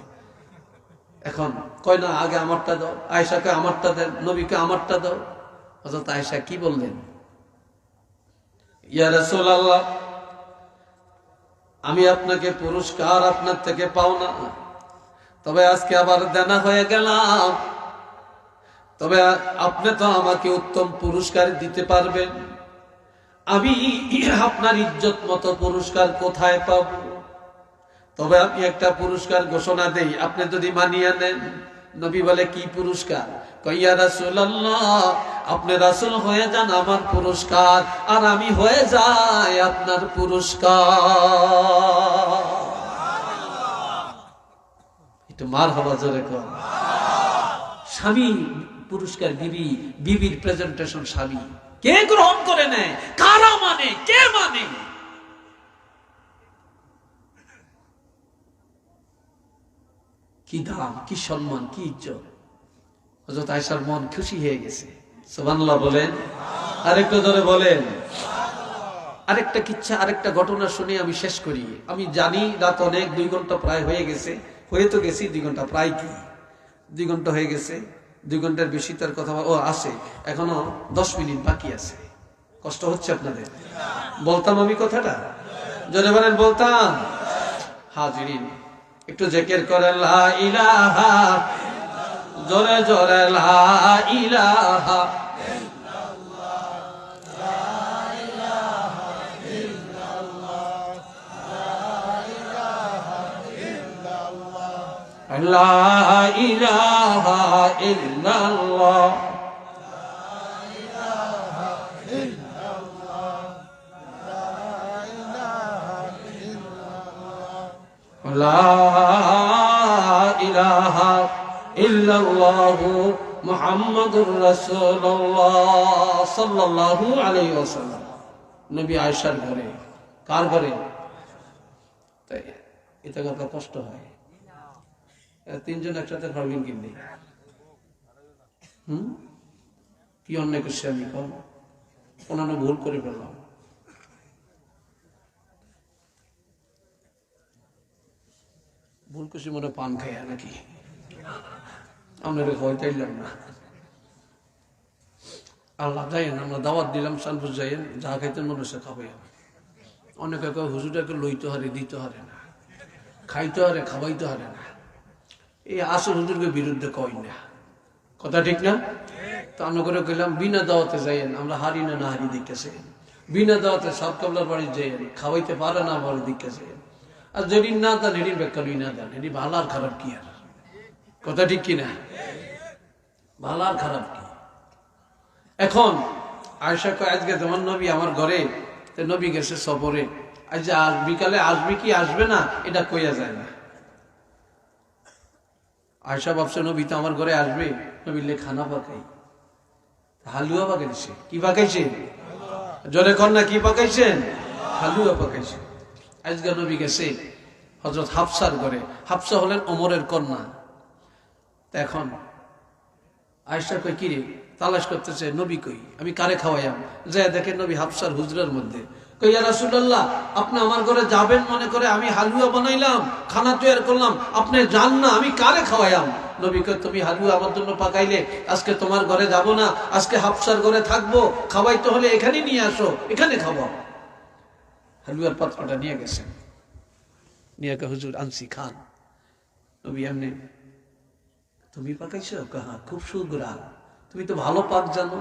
এখন কয় না, আগে আমারটা দাও। আয়েশাকে আমারটা দেন, নবীকে আমারটা দাও। হযরত আয়েশা কি বললেন? ইয়া রাসূলুল্লাহ, আমি আপনাকে পুরস্কার আপনার থেকে পাও না, তবে আজকে আবার দেনা হয়ে গেলাম, তবে আপনি তো আমাকে উত্তম পুরস্কার দিতে পারবেন, আমি আপনার ইজ্জত মতো পুরস্কার কোথায় পাব? তবে আমি একটা পুরস্কার ঘোষণা দেই, আপনি যদি মানিয়ে নেন। নবী বলে, কি পুরস্কার? ইয়া রাসূলুল্লাহ, আপনি রাসূল হয়ে যান আমার পুরস্কার, আর আমি হয়ে যাই আপনার পুরস্কার। একটু মারহাবা জোরে কর। স্বামী পুরস্কার দিবি, বিবির প্রেজেন্টেশন স্বামী কে গ্রহণ করে নেয়, কারা মানে, কে মানে? কি দাম, কি সম্মান, কি ইজ্জত। হযরত আয়েশার মন খুশি হয়ে গেছে। সুবহানাল্লাহ বলেন, আরেকটু ধরে বলেন। আরেকটা কিচ্ছা, আরেকটা ঘটনা শুনে আমি শেষ করি। আমি জানি রাত অনেক, 2 ঘন্টা প্রায় হয়ে গেছে, হয়ে তো গেছি 2 ঘন্টা, প্রায় কি 2 ঘন্টা হয়ে গেছে। 2 ঘন্টার বেশি তার কথা আছে, এখনো 10 মিনিট বাকি আছে। কষ্ট হচ্ছে আপনাদের? বলতাম আমি কথাটা, জোরে বলেন, বলতাম। হাজিরিন, একটু জিকির করেন, লা ইলাহা, জোরে জোরে লা ইলাহা লা ইলাহা ইল্লাল্লাহ, লা ইলাহা ইল্লাল্লাহু মুহাম্মাদুর রাসূলুল্লাহ সাল্লাল্লাহু আলাইহি ওয়াসাল্লাম। নবী আয়েশার ঘরে, কার ঘরে? তাই এটা কথা কষ্ট হয়, 3 জন একসাথে পারবেন কিনলে? কি অন্যায় করছি আমি? কোন ভুল করে ফেললাম? ভুল করছি মনে পান খাইয়া নাকি? আপনারা খাওয়াইতাইলাম না। আল্লাহ যাইয়েন, আমরা দাওয়াত দিলাম, শানপুর যাইয়েন, যা খাইতেন মনে হচ্ছে খাবাই। অনেকে কয় হুজুরটাকে লইতে হারে, দিতে হারে না, খাইতে হারে, খাওয়াইতে হারে না। এই আসল হুজুরকে বিরুদ্ধে কই না, কথা ঠিক না? তো আমরা করে কইলাম বিনা দাওয়াতে যাইয়েন, আমরা হারি না হারি দেখতেছে। বিনা দাওয়াতে সাত কাবলার বাড়ি যাইয়েন, খাওয়াইতে পারে না বাড়ি দেখতেছে। আর যেদিন না দেন এদিন বেকার না দেন, এটি ভালো আর খারাপ কি? আর কথা ঠিক কিনা? ভালো আর খারাপ কি? এখন আয়েশা কয় আজকে তোমার নবী আমার ঘরে, নবী গেছে সফরে, আজ বিকালে আসবে কি আসবে না এটা কইয়া যায় না। আয়েশা ভাবছে নবী তো আমার ঘরে আসবে, নবীলে খানা পাকাই, হালুয়া পাকাইছে। কি পাকাইছে? জোরে কন্যা কি পাকাইছেন? হালুয়া পাকাইছে। আজকে নবী গেছে হযরত হাফসার ঘরে। হাফসা হলেন ওমরের কন্যা। এখন আয়েশা কই কি রে, তালাশ করতেছে নবী কই, আমি কারে খাওয়াইয়াম। যায় দেখেন নবী হাফসার হুজরার মধ্যে। কই ইয়া রাসূলুল্লাহ, আপনি আমার ঘরে যাবেন মনে করে আমি হালুয়া বানাইলাম, খানা তৈরি করলাম, আপনি যান না, আমি কারে খাওয়াইয়াম? নবী কই তুমি হালুয়া আমার জন্য পাকাইলে, আজকে তোমার ঘরে যাব না, আজকে হাফসার ঘরে থাকবো, খাওয়াইতে হলে এখানে নিয়ে আসো, এখানে খাবো। হালুয়ার পাত্রটা নিয়ে গেছেন, নিয়ে কে হুজুর আনছি খান। নবী এমনি, তুমি পাকাইছো? কাহা খুব সুগ্রাণ, তুমি তো ভালো পাক জানো।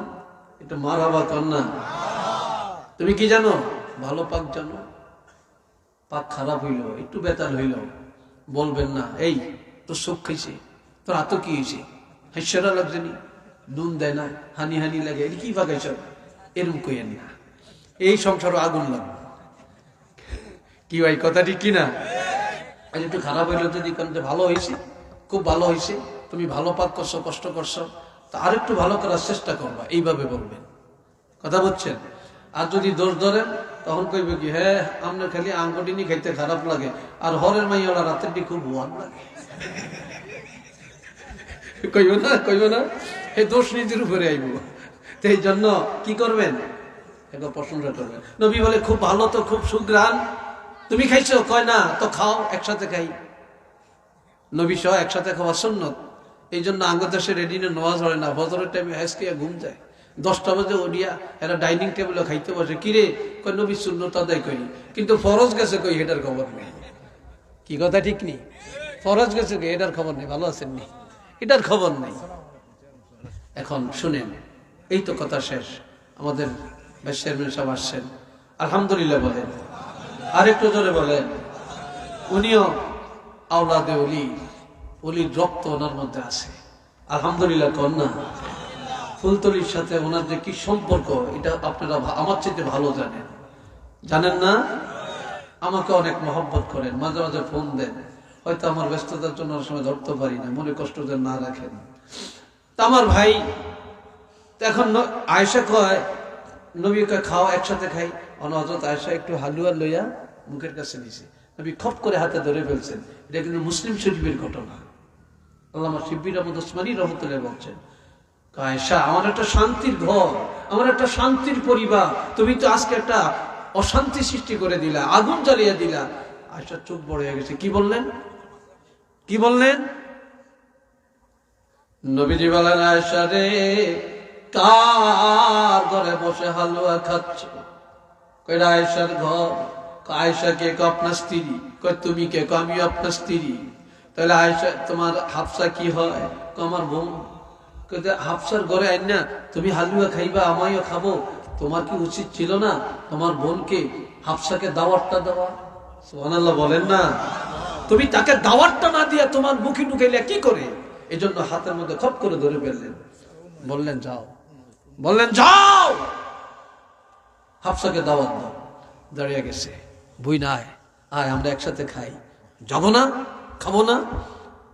এটা মারহাবা কন্যা, তুমি কি জানো? ভালো পাক জানো। পাক খারাপ হইল, একটু বেতাল হইল, বলবেন না এই তোর চোখ খাইছে, তোর হাতও কি হয়েছে, হাস্যরা লাগছে নি, নুন দেয় না, হানি হানি লাগে, এটা কি পাকাইছ, এরকম কইেন না। এই সংসারও আগুন লাগবে। কি ভাই কথা ঠিক কিনা? আজ একটু খারাপ হইলো যদি ভালো হয়েছে, খুব ভালো হয়েছে, তুমি ভালো পাক করছো, কষ্ট করছো, তা আর একটু ভালো করার চেষ্টা করবা, এইভাবে বলবেন। কথা বুঝছেন? আর যদি দোষ ধরেন তখন কইবে কি, হ্যাঁ আপনার খালি আঙ্গুটিনি খাইতে খারাপ লাগে, আর হরের মাইয়ালা রাতেরটি খুব ভুয়ান লাগে। কইব না, কইব না, এই দোষ নিজের উপরে আইব। তো এই জন্য কি করবেন? একবার প্রশংসা করবেন। নবী বলে খুব ভালো তো, খুব সুঘ্রাণ, তুমি খাইছো? কয় না, তো খাও, একসাথে খাই। নবী সহ একসাথে খাওয়া সুন্নত। এই জন্য আঙ্গদেশে রেডিনে নামাজ হয় না, ফজরের টাইমে হাসকিয়া ঘুম যায়, 10টা বাজে ওডিয়া এরা ডাইনিং টেবিলে খাইতে বসে। কিরে, কই নবী সুন্নত আদায় করি, কিন্তু ফরজ গেছে কই এটার খবর নেই। কি কথা ঠিক নেই? ফরজ গেছে কই এটার খবর নেই, ভালো আছেন নি, এটার খবর নেই। এখন শুনেন, এই তো কথা শেষ। আমাদের চেয়ারম্যান সাহেব আসছেন, আলহামদুলিল্লাহ বলেন, আরেকটু জোরে বলেন। উনিও আওলাদে ওলি, ওলির রক্ত ওনার মধ্যে আছে, আলহামদুলিল্লাহ কন্যা। ফুলতলির সাথে ওনার যে কি সম্পর্ক, এটা আপনারা আমার চেয়ে ভালো জানেন, জানেন না? আমাকে অনেক মহব্বত করেন, মাঝে মাঝে ফোন দেন, হয়তো আমার ব্যস্ততার জন্য সময় ধরতে পারি না, মনে কষ্ট যেন না রাখেন। তা আমার ভাই, এখন আয়েশা কয় নবী কয় খাও, একসাথে খাই। হযরত আয়েশা একটু হালুয়া লইয়া মুখের কাছে নিছে, নবী খপ করে হাতে ধরে ফেলছেন। এটা কিন্তু মুসলিম শরীফের ঘটনা। আল্লামা শিববির আহমদ ওসমানী রহমতুল্লাহ বলছেন, আয়েশা আমার একটা শান্তির ঘর, আমার একটা শান্তির পরিবার, তুমি তো আজকে একটা অশান্তি সৃষ্টি করে দিলা, আগুন জ্বালিয়ে দিলা। আয়েশার চোখ বড় হয়ে গেছে। কি বললেন? কি বললেন? নবীজি বলেন, আয়েশা রে, কার ঘরে বসে হালুয়া খাচ্ছ? কই আয়েশার ঘর। আয়েশা কে? আপনার স্ত্রী। কই তুমি কে? আমি আপনার স্ত্রী। তাহলে আয়েশা তোমার হাফসা কি হয়? আমার বোন। হাফসার ঘরে আইন না তুমি হালুয়া খাইবা, আমিও খাবো, তোমার কি উচিত ছিল না তোমার বোনকে হাফসাকে দাওয়াতটা দেওয়া? সুবহানাল্লাহ বলেন না। তুমি তাকে দাওয়াতটা না দিয়া তোমার মুখে ঢুকাইলে কি করে? এই জন্য হাতের মধ্যে খপ করে ধরে ফেললেন, বললেন যাও, বললেন যাও, হাফসাকে দাওয়াত দাও। দাঁড়িয়ে গেছে, বই না আয় আমরা একসাথে খাই। যাবো না, খাবো না,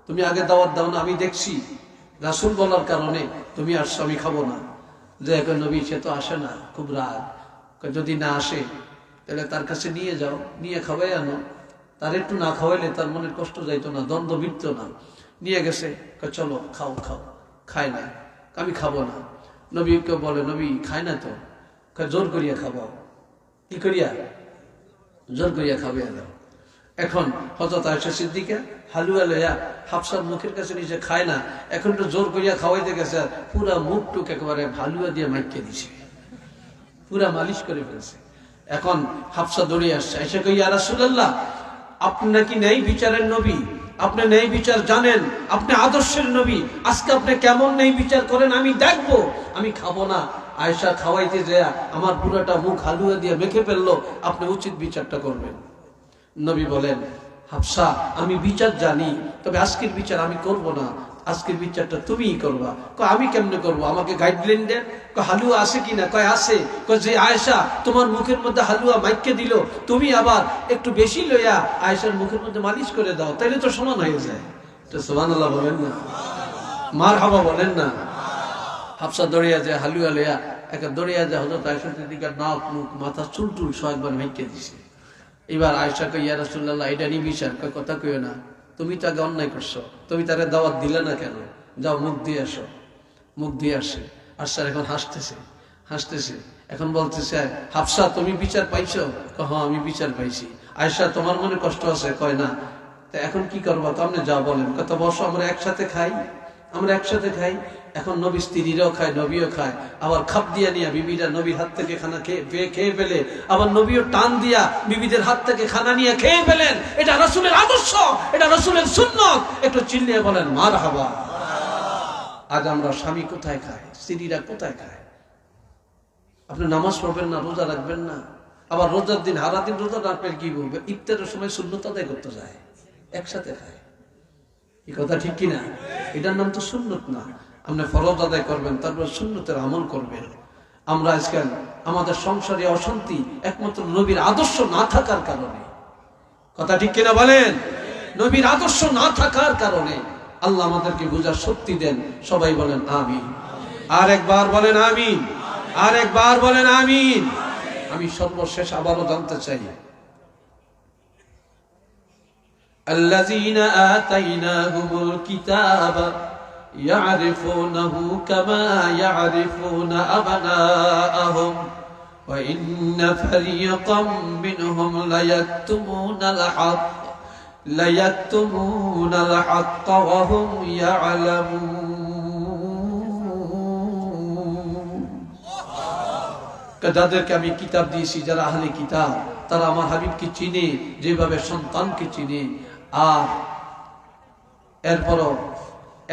তুমি আগে দাওয়াত দাও না, আমি দেখছি রাসূল বলার কারণে তুমি আসছো, আমি খাবো না। যে এখন নবী সে তো আসে না, খুব রাগ। যদি না আসে তাহলে তার কাছে নিয়ে যাও, নিয়ে খাওয়াই আনো, তার একটু না খাওয়াইলে তার মনের কষ্ট যাইতো না, দ্বন্দ্ব মিটতো না। নিয়ে গেছে, চলো খাও খাও। খায় না, আমি খাবো না। নবীকে বলে, নবী খায় না তো, জোর করিয়া খাবো। কি করিয়া? জোর করিয়া খাওয়াইয়া দাও। এখন হযরত আয়েশা সিদ্দিকা হালুয়া লইয়া হাফসার মুখের কাছে নিচে খায় না, এখন তো জোর করিয়া খাওয়াইতে গেছে, পুরা মুখ টুক একেবারে হালুয়া দিয়ে মাইকে দিছে, পুরা মালিশ করে ফেলছে। এখন হাফসা দৌড়িয়ে আসছে, আয়েশা কই ইয়া রাসূলুল্লাহ, আপনি নাকি ন্যায় বিচারের নবী, আপনি ন্যায় বিচার জানেন, আপনি আদর্শের নবী, আজকে আপনি কেমন ন্যায় বিচার করেন আমি দেখবো, আমি খাবো না। আয়েশা খাওয়াইতে যায় আমার পুরাটা মুখ হালুয়া দিয়ে মেখে ফেললো, আপনি উচিত বিচারটা করবেন। নবী বলেন, হাফসা আমি বিচার জানি, তবে আজকের বিচার আমি করব না, আজকের বিচারটা তুমিই করবা। কয় আমি কেমনে করব, আমাকে গাইডলাইন দেন। কয় হালুয়া আছে কিনা, কয় আছে। কয় যে আয়েশা তোমার মুখের মধ্যে হালুয়া মাইকে দিল, তুমি আবার একটু বেশি লইয়া আয়েশার মুখের মধ্যে মালিশ করে দাও, তাইলে তো সমান হয়ে যায়। তো সুবহানাল্লাহ বলেন না, মারহাবা বলেন না। হাফসা দৌড়িয়া যায় হালুয়া লইয়া, একটা দৌড়িয়া যায় হযরত আয়েশা সিদ্দিকার নাক মুখ মাথা চুল টুল সব একবার মাইকে দিছে। এবার আয়েশা কই ইয়া রাসূলুল্লাহ, এটা নি বিচার। কয় কথা কইও না, তুমি তো আগে অন্যায় করছো, তুমি তারে দাওয়াত দিলে না কেন, যাও মুখ দিয়ে আসো। মুখ দিয়ে আসে, আসার এখন হাসতেছে, এখন বলতেছে হাফসা তুমি বিচার পাইছো? হ্যাঁ আমি বিচার পাইছি। আয়েশা তোমার মনে কষ্ট আছে? কয় না। তা এখন কি করবো, তো আপনি যা বলেন। কত বসো, আমরা একসাথে খাই। এখন নবী স্ত্রীরাও খায়, নবীও খায়, আবার খাপ দিয়া নিয়া বিবিরা নবীর হাত থেকে খানা খেয়ে ফেলে, আবার নবীও টান দিয়া বিবিদের হাত থেকে খানা নিয়ে খেয়ে ফেলেন। এটা রাসূলের আদর্শ, এটা রাসূলের সুন্নাত। একটু চিল্লিয়ে বলেন মারহাবা। আজ আমরা স্বামী কোথায় খায়, স্ত্রীরা কোথায় খায়? আপনি নামাজ পড়বেন না, রোজা রাখবেন না, আবার রোজার দিন হারা দিন রোজা রাখবেন, কি বলবে ইফতারের সময় সুন্নত আদায় করতে যায়, একসাথে খায়। এই কথা ঠিক কিনা? এটার নাম তো সুন্নত না। আপনি ফরজ আদায় করবেন, তারপর সুন্নতের আমল করবেন। আমরা আজকাল আমাদের সংসারে অশান্তি একমাত্র নবীর আদর্শ না থাকার কারণে। কথা ঠিক কিনা বলেন? নবীর আদর্শ না থাকার কারণে। আল্লাহ আমাদেরকে বুঝার শক্তি দেন। সবাই বলেন আমিন। আর একবার বলেন আমিন, আর একবার বলেন আমিন। আমি সর্বশেষ আবারও জানতে চাই, الذين آتيناهم الكتاب يعرفونه كما يعرفون أبناءهم وإن فريقا منهم ليكتمون الحق وهم يعلمون। যাদেরকে আমি কিতাব দিয়েছি, যারা আহলে কিতাব, তারা আমার হাবিবকে চিনে যেভাবে সন্তানকে চিনে। আর এরপরও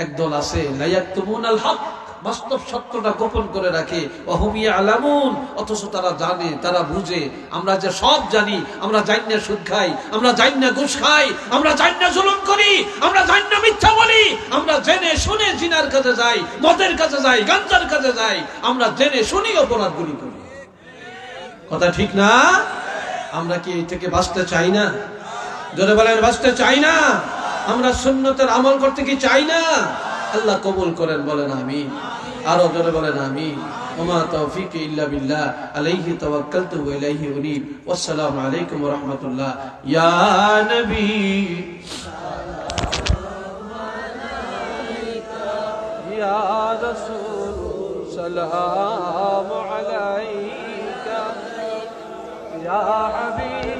একদল আছে লায়াকতুমুনাল হক, বাস্তব সত্যটা গোপন করে রাখে। ওয়াহুম ইয়ালামুন, অথচ তারা জানে, তারা বুঝে। আমরা যে সব জানি, আমরা জানি না সুদ খাই, আমরা জানি না ঘুষ খাই, আমরা জানি না জুলুম করি, আমরা জানি না মিথ্যা বলি, আমরা জেনে শুনে জিনার কাছে যাই, মদের কাছে যাই, গাঞ্জার কাছে যাই, আমরা জেনে শুনি অপরাধগুলি করি। কথা ঠিক না? আমরা কি এই থেকে বাঁচতে চাই না? জোরে বলেন বাঁচতে চাই না? আমরা সুন্নতের আমল করতে কি চাই না? আল্লাহ কবুল করেন, বলেন আমিন। আরো জোরে বলেন আমিন। ওমা তৌফিক ইল্লা বিল্লাহ, আলাইহি তাওয়াক্কালতু ওয়া ইলাইহি উনীব। ওয়াসসালামু আলাইকুম ওয়া রাহমাতুল্লাহ। ইয়া নবী ইয়া রাসূল সালামু আলাইকা ইয়া হাবিব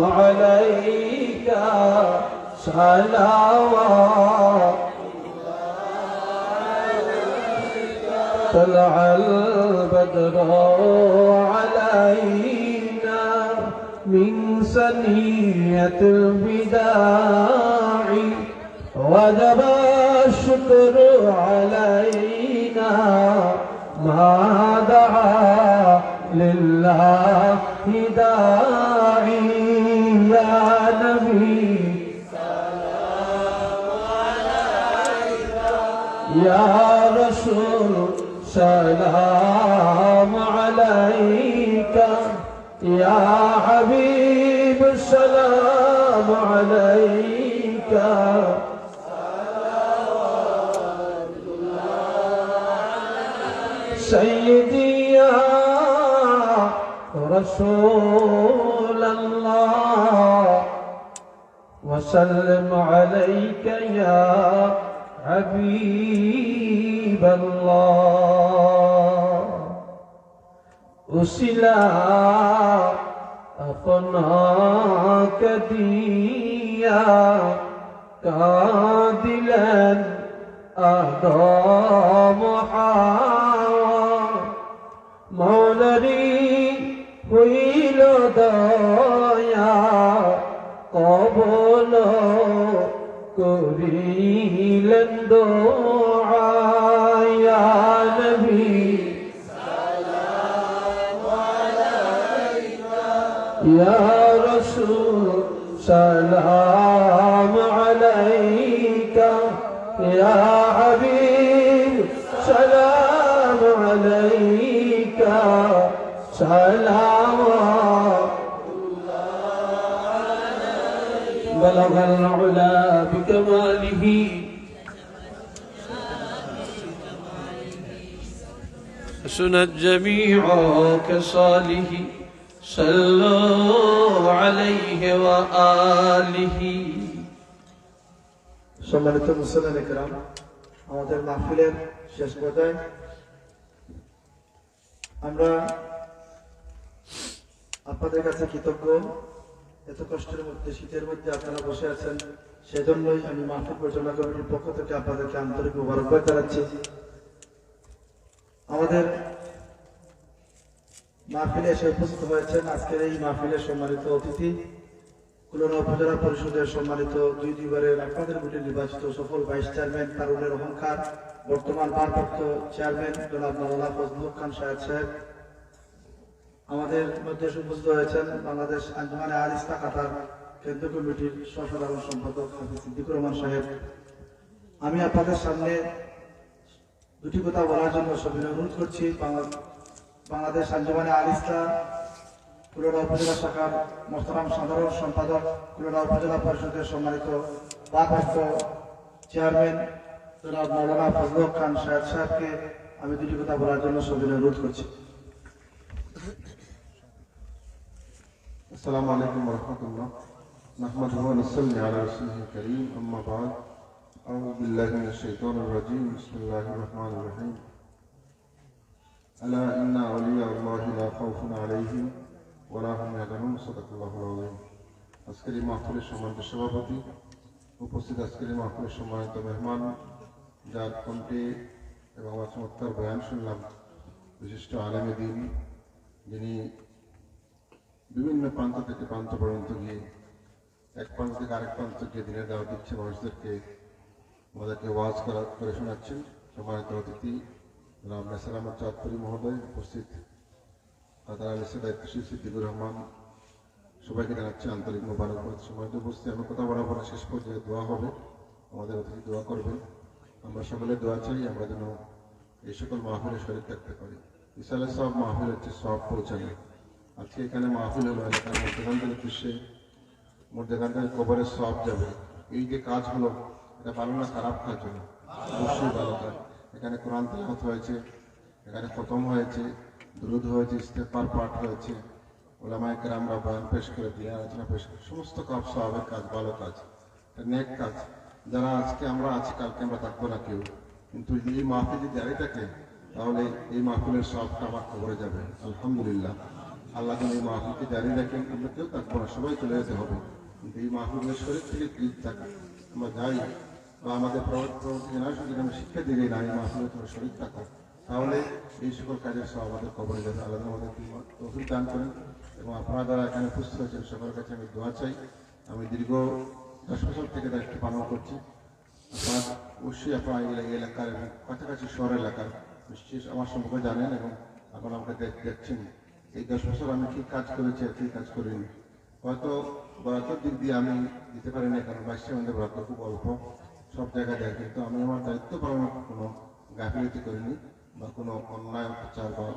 وعليك صلوات طلع البدر علينا من ثنية الوداع وجب الشكر علينا ما دعا لله داعي يا نبي سلام عليك يا رسول سلام عليك يا حبيب سلام عليك صلوات الله سيدي يا رسول الله وسلم عليك يا حبيب الله أسلا আপনাকে দিয়া কাঁদিলেন আদম হাওয়া মৌলারি হইল দয়া কবল করিলেন দোয়া ইয়া নবী ইয়া রাসূল সালাম আলাইকা ইয়া হাবিব সালাম আলাইকা সালাম بلغ العلا بكماله حسن الجميع كصاله صلوا عليه وآله সম্মানিত মুসলিম کرام আমাদের মাহফিলের শেষ পর্যায়ে আমরা আপনাদের কাছে কৃতজ্ঞ। এত কষ্টের মধ্যে শীতের মধ্যে আপনারা বসে আছেন, সেজন্যই আমি মাহফিল পরিচালনা কমিটির পক্ষ থেকে আপনাদেরকে আন্তরিক মোবারকবাদ জানাচ্ছি। আমাদের মাহফিলে এসে উপস্থিত হয়েছেন আজকের এই মাহফিলের সম্মানিত অতিথি, খুলনা উপজেলা পরিষদের সম্মানিত দুইবারের আপনাদের ভোটে নির্বাচিত সফল ভাইস চেয়ারম্যান তারুণের অহংকার বর্তমান ভারপ্রাপ্ত চেয়ারম্যান জনাব মাওলানা ফজলুল হক খান সাহেব, আমাদের মধ্যে উপস্থিত হয়েছেন বাংলাদেশ আঞ্জুমানে আল ইসলাহ কাতার কেন্দ্রীয় কমিটির সহসাধারণ সম্পাদক হাফিজ সিদ্দিকুর রহমান সাহেব। আমি আপনাদের সামনে দুটি কথা বলার জন্য সবিনয় অনুরোধ করছি। বাংলাদেশ আঞ্জুমানে আল ইসলাহ খুলনা উপজেলা শাখার মোহতারাম সাধারণ সম্পাদক, খুলনা উপজেলা পরিষদের সম্মানিত ভারপ্রাপ্ত চেয়ারম্যান জনাব মাওলানা ফজলুল হক খান সাহেবকে আমি দুটি কথা বলার জন্য সবিনয় অনুরোধ করছি। السلام عليكم ورحمة الله نحمده ونصلي على رسوله الكريم أما بعد أعوذ بالله من الشيطان الرجيم بسم الله الرحمن الرحيم ألا إن أولياء الله لا خوف عليهم ولا هم يحزنون صدق الله العظيم আজকের মাহফিলের সম্মানিত সভাপতি, উপস্থিত আজকের মাহফিলের সম্মানিত মেহমান, যার কণ্ঠে এবং চমৎকার বয়ান শুনলাম বিশিষ্ট আলেমে দ্বীন, যিনি বিভিন্ন প্রান্ত থেকে প্রান্ত পর্যন্ত গিয়ে এক প্রান্ত থেকে আরেক প্রান্ত গিয়ে দিনের দাওয়াত দিচ্ছে মানুষদেরকে, আমাদেরকে ওয়াজ করে শোনাচ্ছেন। সম্মানিত অতিথি জনাব নেসার আহমদ চাঁদপুরি মহোদয়, উপস্থিত কাতার আল ইসলাহ দায়িত্বশীল সিদ্দিকুর রহমান, সবাইকে জানাচ্ছি আন্তরিক মোবারকবাদ। সম্মানিত উপস্থিত, আমার কথা বরাবর শেষ পর্যায়ে দোয়া হবে, আমাদের অতিথি দোয়া করবেন। আমরা সকলে দোয়া চাই আমরা যেন এই সকল মাহফিলে শরীর থাকতে পারি। ইসালে সব মাহফিল হচ্ছে সব পৌঁছানো। আজকে এখানে মাহফিল হলো এলাকার মধ্যেখানদের উদ্দেশ্যে, মধ্যেখানদের কবরের সব যাবে। এই যে কাজ হলো এটা ভালো না খারাপ কাজ হলো? অবশ্যই ভালো কাজ। এখানে কোরআন তেলাওয়াত হয়েছে, এখানে খতম হয়েছে, দুরূদ হয়েছে, ইস্তেগফার পাঠ হয়েছে, ওলামায়ে কেরামরা বয়ান পেশ করে দিয়ে আলোচনা পেশ করে, সমস্ত কাজ সওয়াবের কাজ, ভালো কাজ, নেক কাজ। যারা আজকে আমরা আছি কালকে আমরা থাকবো না কেউ, কিন্তু এই মাহফিল যদি দাঁড়িয়ে থাকে তাহলে এই মাহফিলের সবটা আমার কবরে যাবে। আলহামদুলিল্লাহ, আল্লাহ যেন এই মাহফিলকে জারি রাখেন। আমরা কেউ থাকবো না, সবাই চলে যেতে হবে, কিন্তু এই মাহফিলের শরীর থেকে ক্লিপ থাকে আমরা যাই, বা আমাদের পরবর্তী জেনারেশন যদি আমরা শিক্ষা দিই না এই মাহফিলে তোমার শরীর থাকো, তাহলে এই সকল কাজের সব আমাদের কবরে যাবে। আল্লাহ আমাদের তৌফিক দান করেন। এবং আপনারা যারা এখানে উপস্থিত হয়েছেন সবার কাছে আমি দোয়া চাই। আমি দীর্ঘ 10 বছর থেকে দায়িত্ব পালন করছি। আপনারা অবশ্যই আপনারা এই এলাকার এবং কাছাকাছি শহর এলাকার নিশ্চয়ই আমার সম্পর্কে জানেন এবং আপনারা আমাকে দেখছেন। এই 10 বছর আমি কি কাজ করেছি আর কি কাজ করিনি, হয়তো বরাদ্দের দিক দিয়ে আমি দিতে পারি না, কারণ বাইশের মধ্যে বরাদ্দ খুব অল্প, সব জায়গায় দেয়, কিন্তু আমি আমার দায়িত্ব পালনের কোনো গাফিলতি করিনি বা কোনো অন্যায় অত্যাচার বা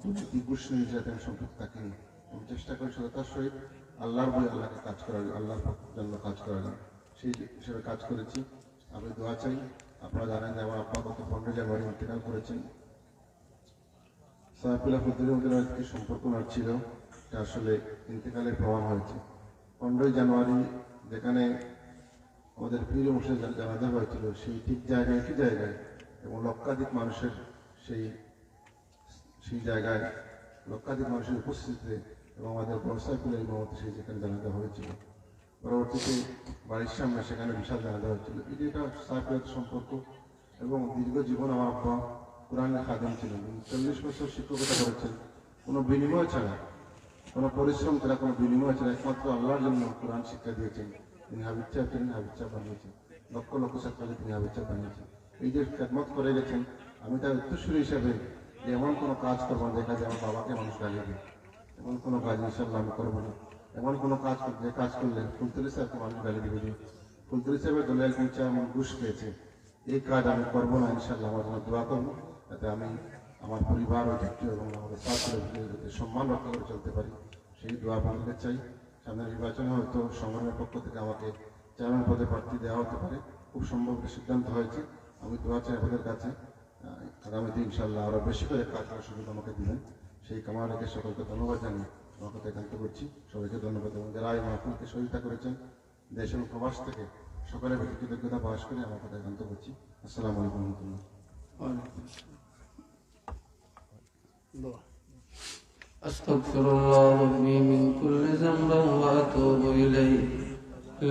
দুর্নীতি ঘুষনির সাথে আমি সম্পৃক্ত থাকিনি। আমি চেষ্টা করি সততার সহিত আল্লাহর বই আল্লাহকে কাজ করার, আল্লাহর জন্য কাজ করার, সেই হিসেবে কাজ করেছি। আমি দোয়া চাই। আপনারা জানেন যে আমার আব্বা গত 15 জানুয়ারি ইন্তেকাল করেছেন। সাহেবুল্লাহ ফজলুদ্দিনের কি সম্পর্ক ওনার ছিল, এটা আসলে ইন্তেকালের প্রমাণ হয়েছে। 15 জানুয়ারি যেখানে আমাদের পীর মুর্শিদ জানাজা হয়েছিল, সেই ঠিক জায়গায় একই জায়গায় এবং লক্ষাধিক মানুষের সেই জায়গায় লক্ষাধিক মানুষের উপস্থিতিতে এবং আমাদের বর্ষাকুলের ইমামতি সেই যেখানে জানাজা হয়েছিল। পরবর্তীতে বাড়ির সামনে সেখানে বিশাল জানাজা হয়েছিল। এটি একটা সার্কুলার সম্পর্ক এবং দীর্ঘ জীবন আমার আব্বা কোরআনের খাদেম ছিলেন। 40 বছর শিক্ষকতা করেছেন কোনো বিনিময় ছাড়া, কোনো পরিশ্রম ছাড়া, কোনো বিনিময় ছাড়া, একমাত্র আল্লাহর জন্য কোরআন শিক্ষা দিয়েছেন। তিনি হাবিব সাহেব ছিলেন, হাবিব সাহেব বানিয়েছেন, লক্ষ লক্ষ ছাত্রকে তিনি হাবিব সাহেব বানিয়েছেন। এই যে খেদমত করে গেছেন, আমি তার উত্তরসূরি হিসেবে যে এমন কোনো কাজ করবো না দেখা যায় আমার বাবাকে মানুষ গালিয়ে দেয়, এমন কোনো কাজ ইনশাল্লাহ আমি করবো না। এমন কোনো কাজ যে কাজ করলে ফুলতলি সাহেবকে মানুষ গালি দেবে যে ফুলতলি সাহেবের দলে একজন চেয়ারম্যান ঘুষ পেয়েছে, এই কাজ আমি করবো না। ইনশাল্লাহ আমার জন্য দোয়া করবো, যাতে আমি আমার পরিবার ঐতিহ্য এবং আমাদের ছাত্রের যাতে সম্মান রক্ষা করে চলতে পারি, সেই দোয়া আপনাদের চাই। সামনে নির্বাচনে হয়তো সংগঠনের পক্ষ থেকে আমাকে চেয়ারম্যান পদে প্রার্থী দেওয়া হতে পারে, খুব সম্ভব সিদ্ধান্ত হয়েছে। আমি দোয়া চাই আপনাদের কাছে আগামীতে ইনশাল্লাহ আরো বেশি করে কাজ করার সুযোগ আমাকে দিবেন, সেই কামনা রেখে সকলকে ধন্যবাদ জানিয়ে আমার কথা একান্ত করছি। সবাইকে ধন্যবাদ এবং যারা এই মাহফিলকে সহযোগিতা করেছেন দেশ এবং প্রবাস থেকে সকলের প্রতি কৃতজ্ঞতা প্রকাশ করে আমার কথা একান্ত করছি। আসসালামু আলাইকুম রহমতুল্লাহ। أستغفر الله ربي من كل ذنب وأتوب إليه.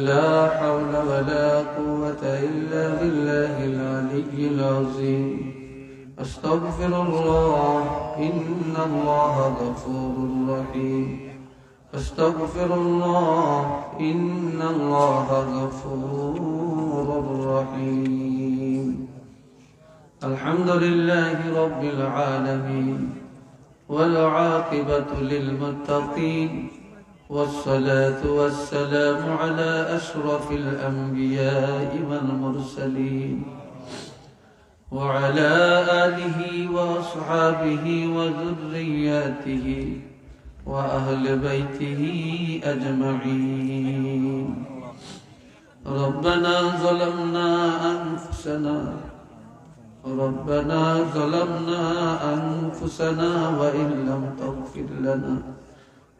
لا حول ولا قوة إلا بالله العلي العظيم. أستغفر الله إن الله غفور رحيم. أستغفر الله إن الله غفور رحيم. الحمد لله رب العالمين والعاقبة للمتقين والصلاة والسلام على أشرف الأنبياء والمرسلين وعلى آله وأصحابه وذرياته وأهل بيته أجمعين. ربنا ظلمنا أنفسنا وإن لم تغفر لنا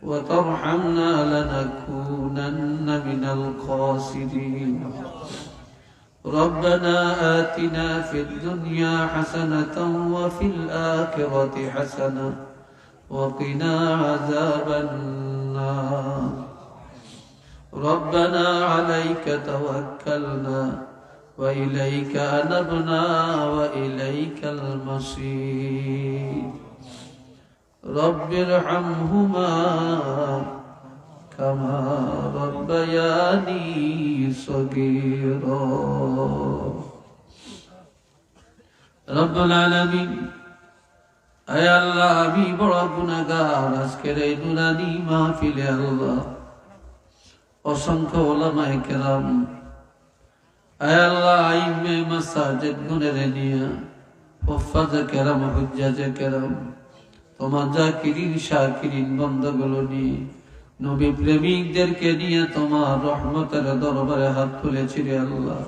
وترحمنا لنكونن من الخاسرين. ربنا آتنا في الدنيا حسنة وفي الآخرة حسنة وقنا عذاب النار. ربنا عليك توكلنا وإليك أنبنا وإليك المصير. رب ارحمهما كما ربياني صغيرا. رب العالمين আয় আল্লাহ, আমি বড় গুনাহগার। আজকের এই নুরানি মাহফিলে আল্লাহ অসংখ্য উলামায়ে কেরাম, আয় আল্লাহ আইমে মাসাজিদ গুণের নিয়া হুফাজ কেরাম, হুজ্জাজ কেরাম, তোমার জাকিরিন শাকিরিন বান্দাগুলো নিয়ে, নবী প্রেমিকদেরকে নিয়ে তোমার রহমতের দরবারে হাত তুলেছি রে আল্লাহ।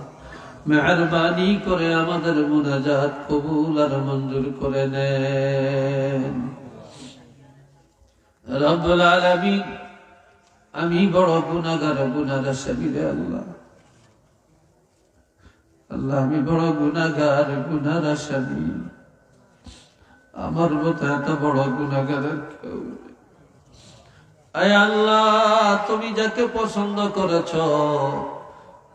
মেহেরবানি করে আমাদের মুনাজাত কবুল আর মঞ্জুর করে নেন রব্বুল আলামিন। আমি বড় গুনাহগার, গুনাহর সাবিরে আল্লাহ। আল্লাহ আমি বড় গুনাহগার, গুনাহর সাবি। আমার মতো এত বড় গুনাহগার কেউ নেই। আয় আল্লাহ, তুমি যাকে পছন্দ করেছ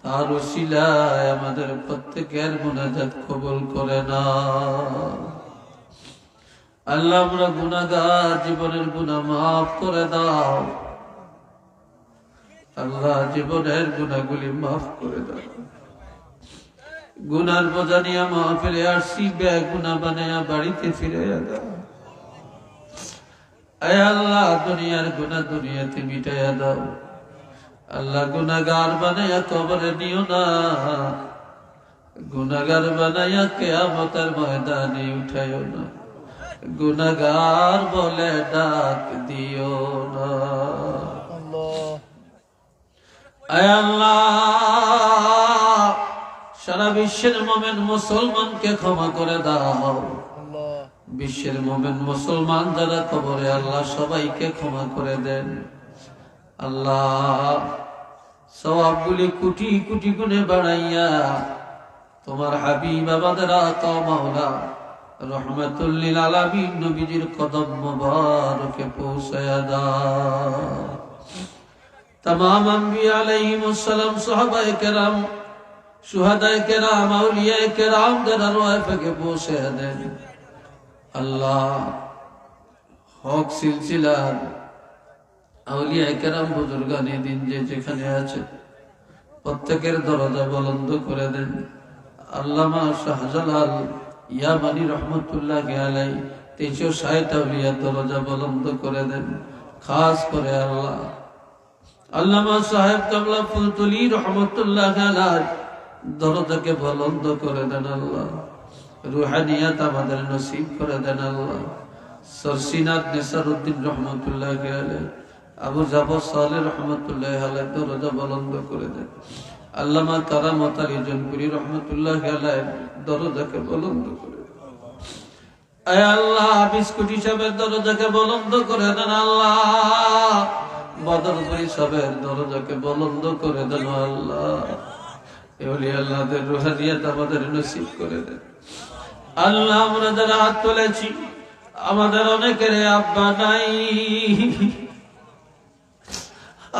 তার উসিলায় আমাদের প্রত্যেকের মুনাজাত কবুল করে নাও। আল্লাহ আমরা গুনাহগার, জীবনের গুনাহ মাফ করে দাও। আল্লাহ জীবনের গুনাহগুলি মাফ করে দাও। গুনার বোঝা নিয়ে মাহফিলে আসছি, বেগুনাহ বানায়া বাড়িতে ফিরে দাও। আয় আল্লাহ দুনিয়ার গুনাহ দুনিয়াতে মিটাইয়া দাও। আল্লাহ গুনাহগার বানায়া কবরে নিও না, গুনাহগার বানায়া কিয়ামতের ময়দানে উঠাইও না। গুনাহগার বলে ডাক দিও না। আয় আল্লাহ সারা বিশ্বের মুমিন মুসলমানকে ক্ষমা করে দাও। বিশ্বের মুমিন মুসলমান যারা কবরে আল্লাহ সবাইকে ক্ষমা করে দেন। আল্লাহ সওয়াবগুলি কোটি কোটি গুণে বাড়াইয়া তোমার হাবিব আমাদের আতা মাওলা রহমাতুল লিল আলামিন নবীজির কদম মোবারকে পৌঁছায়া দাও। तमाम अंबिया अलैहिमुस सलाम साहबाए केराम शुहदाए केराम औलियाए केराम দের আরওয়াহ থেকে পৌঁছে দেন আল্লাহ। হক সিলসিলার আউলিয়ায়ে কেরাম বুজুর্গানে দিন যে যেখানে আছে প্রত্যেকের দরজা বুলন্দ করে দেন। আল্লামা শাহজালাল ইয়ামানি রহমাতুল্লাহি আলাইহি 360 আউলিয়া দরজা বুলন্দ করে দেন। খাস করে আল্লাহ আল্লামা সাহেব কামলা ফুলতুলি রহমাতুল্লাহি আলাইহি দরজাকে বুলন্দ করে দেন আল্লাহ। রুহানিয়াত আমাদের নসিব করে দেন আল্লাহ। সরসিনাত নেসারউদ্দিন রহমাতুল্লাহি আলাইহি আবু জাফর সালেহ রহমাতুল্লাহি আলাইহি দরজা বুলন্দ করে দেন। আল্লামা কারামত আলী জনপুরি রহমাতুল্লাহি আলাইহি দরজাকে বুলন্দ করে দেন। আয় আল্লাহ বিস্কুটি সাহেবের দরজাকে বুলন্দ করে দেন আল্লাহ। বদরপুরি সাহেবের দরজাকে বুলন্দ করে দেন আল্লাহ। এওলি আল্লাহদের রুহানিয়াত আমাদের নসিব করে দেন আল্লাহ। আমরা যারা হাত তুলেছি আমাদের অনেকের আব্বা নাই,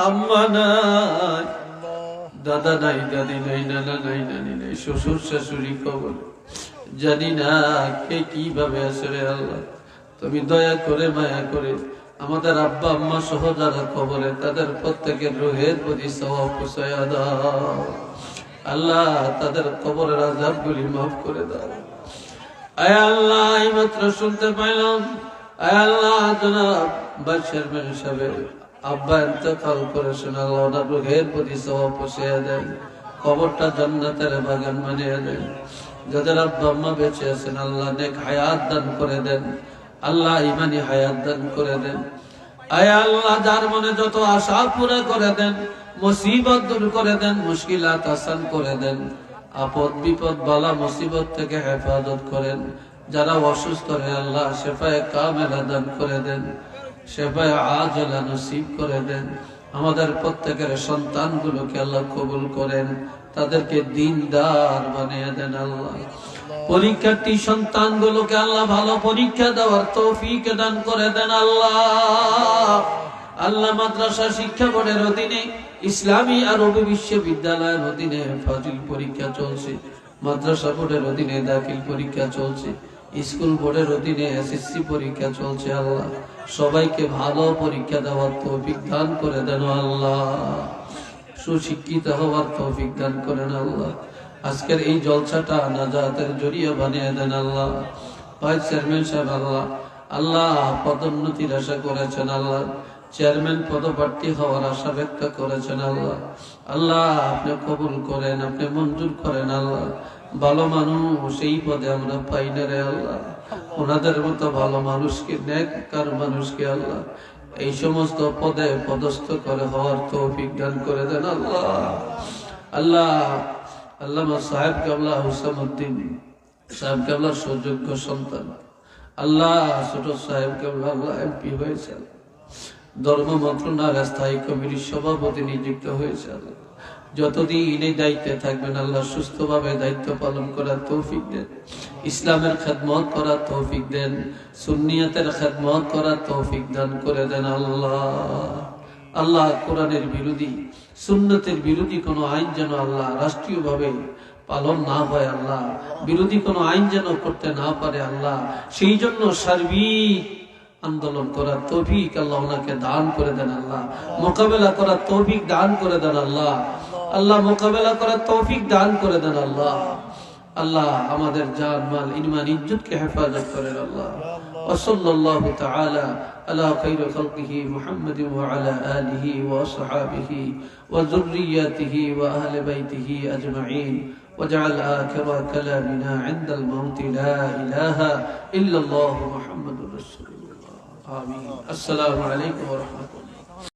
আম্মা নাই, দাদা নাই, দাদি নাই, নানা নাই, নানি নাই, শ্বশুর শাশুড়ি কবর জানি না কে কিভাবে আছে রে আল্লাহ। তুমি দয়া করে মায়া করে আমাদের আব্বা আম্মা সহ যারা কবরে তাদের প্রত্যেকের রুহের প্রতি সওয়াব পৌঁছায়া দাও আল্লাহ। তাদের কবরের আযাবগুলি মাফ করে দাও আয় আল্লাহ। এইমাত্র শুনতে পাইলাম আয় আল্লাহ জনাব বাদশাহ মেন সাহেবের আব্বা ইন্তেকাল করেছেন আল্লাহ। ওনার রুহের প্রতি সওয়াব পৌঁছায়া দেন, কবরটা জান্নাতের বাগান বানিয়ে দেন। যাদের আব্বা আম্মা বেঁচে আছেন আল্লাহ নেক হায়াত দান করে দেন আল্লাহ, ইমানি হায়াত দান করে দেন আয় আল্লাহ। যার মনে যত আশা পুরা করে দেন, মুসিবত দূর করে দেন, মুশকিলাত আসান করে দেন, আপদ বিপদ বালা মুসিবত থেকে হেফাজত করেন। যারা অসুস্থ রে আল্লাহ শেফায়ে কামেলা দান করে দেন, শেফায়ে আজলা নসিব করে দেন। আমাদের প্রত্যেকের সন্তানগুলোকে আল্লাহ কবুল করেন, তাদেরকে দিনদার বানিয়ে দেন আল্লাহ। পরীক্ষার্থী সন্তানগুলোকে আল্লাহ ভালো পরীক্ষা দেওয়ার তৌফিক দান করে দেন আল্লাহ। আল্লাহ মাদ্রাসা শিক্ষা বোর্ডের অধীনে ইসলামী আরবি বিশ্ববিদ্যালয়ের অধীনে ফাজিল পরীক্ষা চলছে, মাদ্রাসা বোর্ডের অধীনে দাখিল পরীক্ষা চলছে, স্কুল বোর্ডের অধীনে এসএসসি পরীক্ষা চলছে আল্লাহ। সবাইকে ভালো পরীক্ষা দেওয়ার তৌফিক দান করে দেন আল্লাহ। সুশিক্ষিত হওয়ার তৌফিক দান করেন আল্লাহ। আজকের এই জলসাটা নাজাতের জরিয়া বানিয়ে দেন আল্লাহ। ভাইস চেয়ারম্যান সাহেব আল্লাহ আল্লাহ পদোন্নতির আশা করেছেন আল্লাহ, চেয়ারম্যান পদপ্রার্থী হওয়ার আশা ব্যক্ত করেছেন আল্লাহ। আল্লাহ আপনি কবুল করেন, আপনি মঞ্জুর করেন আল্লাহ। ভালো মানুষ এই পদে আমরা পাই না রে আল্লাহ। ওনাদের মতো ভালো মানুষকে, নেককার মানুষকে আল্লাহ এই সমস্ত পদে পদস্থ করে হওয়ার তৌফিক দান করে দেন আল্লাহ। আল্লাহ আল্লামা সাহেব কাবলা হুসামউদ্দিন সাহেব কাবলার সুযোগ্য সন্তান আল্লাহ। ছোট সাহেব কাবলা আল্লাহ এমপি হয়েছে, ধর্ম মন্ত্রণালয়ের স্থায়ী কমিটির সভাপতি নিযুক্ত হয়েছে আল্লাহ। যতদিন এই দায়িত্বে থাকবেন আল্লাহ সুস্থভাবে দায়িত্ব পালন করার তৌফিক দেন, ইসলামের খেদমত করার তৌফিক দেন, সুন্নিয়তের খেদমত করার তৌফিক দান করে দেন আল্লাহ। আল্লাহ কোরআনের বিরোধী সুন্নতের বিরোধী কোন আইন যেন আল্লাহ রাষ্ট্রীয়ভাবে পালন না হয় আল্লাহ, বিরোধী কোন আইন যেন করতে না পারে আল্লাহ। সেই জন্য সার্বিক আন্দোলন করার তৌফিক আল্লাহ ওনাকে দান করে দেন আল্লাহ। মোকাবেলা করার তৌফিক দান করে দেন আল্লাহ। আল্লাহ মোকাবেলা করার তৌফিক দান করে দেন আল্লাহ। আল্লাহ আমাদের জান মাল ঈমান ইজ্জতকে হেফাজত করেন আল্লাহ। وصلى الله تعالى على خير خلقه محمد وعلى آله وصحابه وذرياته وأهل بيته أجمعين، واجعل آخر كلامنا عند الموت لا إله إلا الله محمد رسول الله آمين. السلام عليكم ورحمة الله.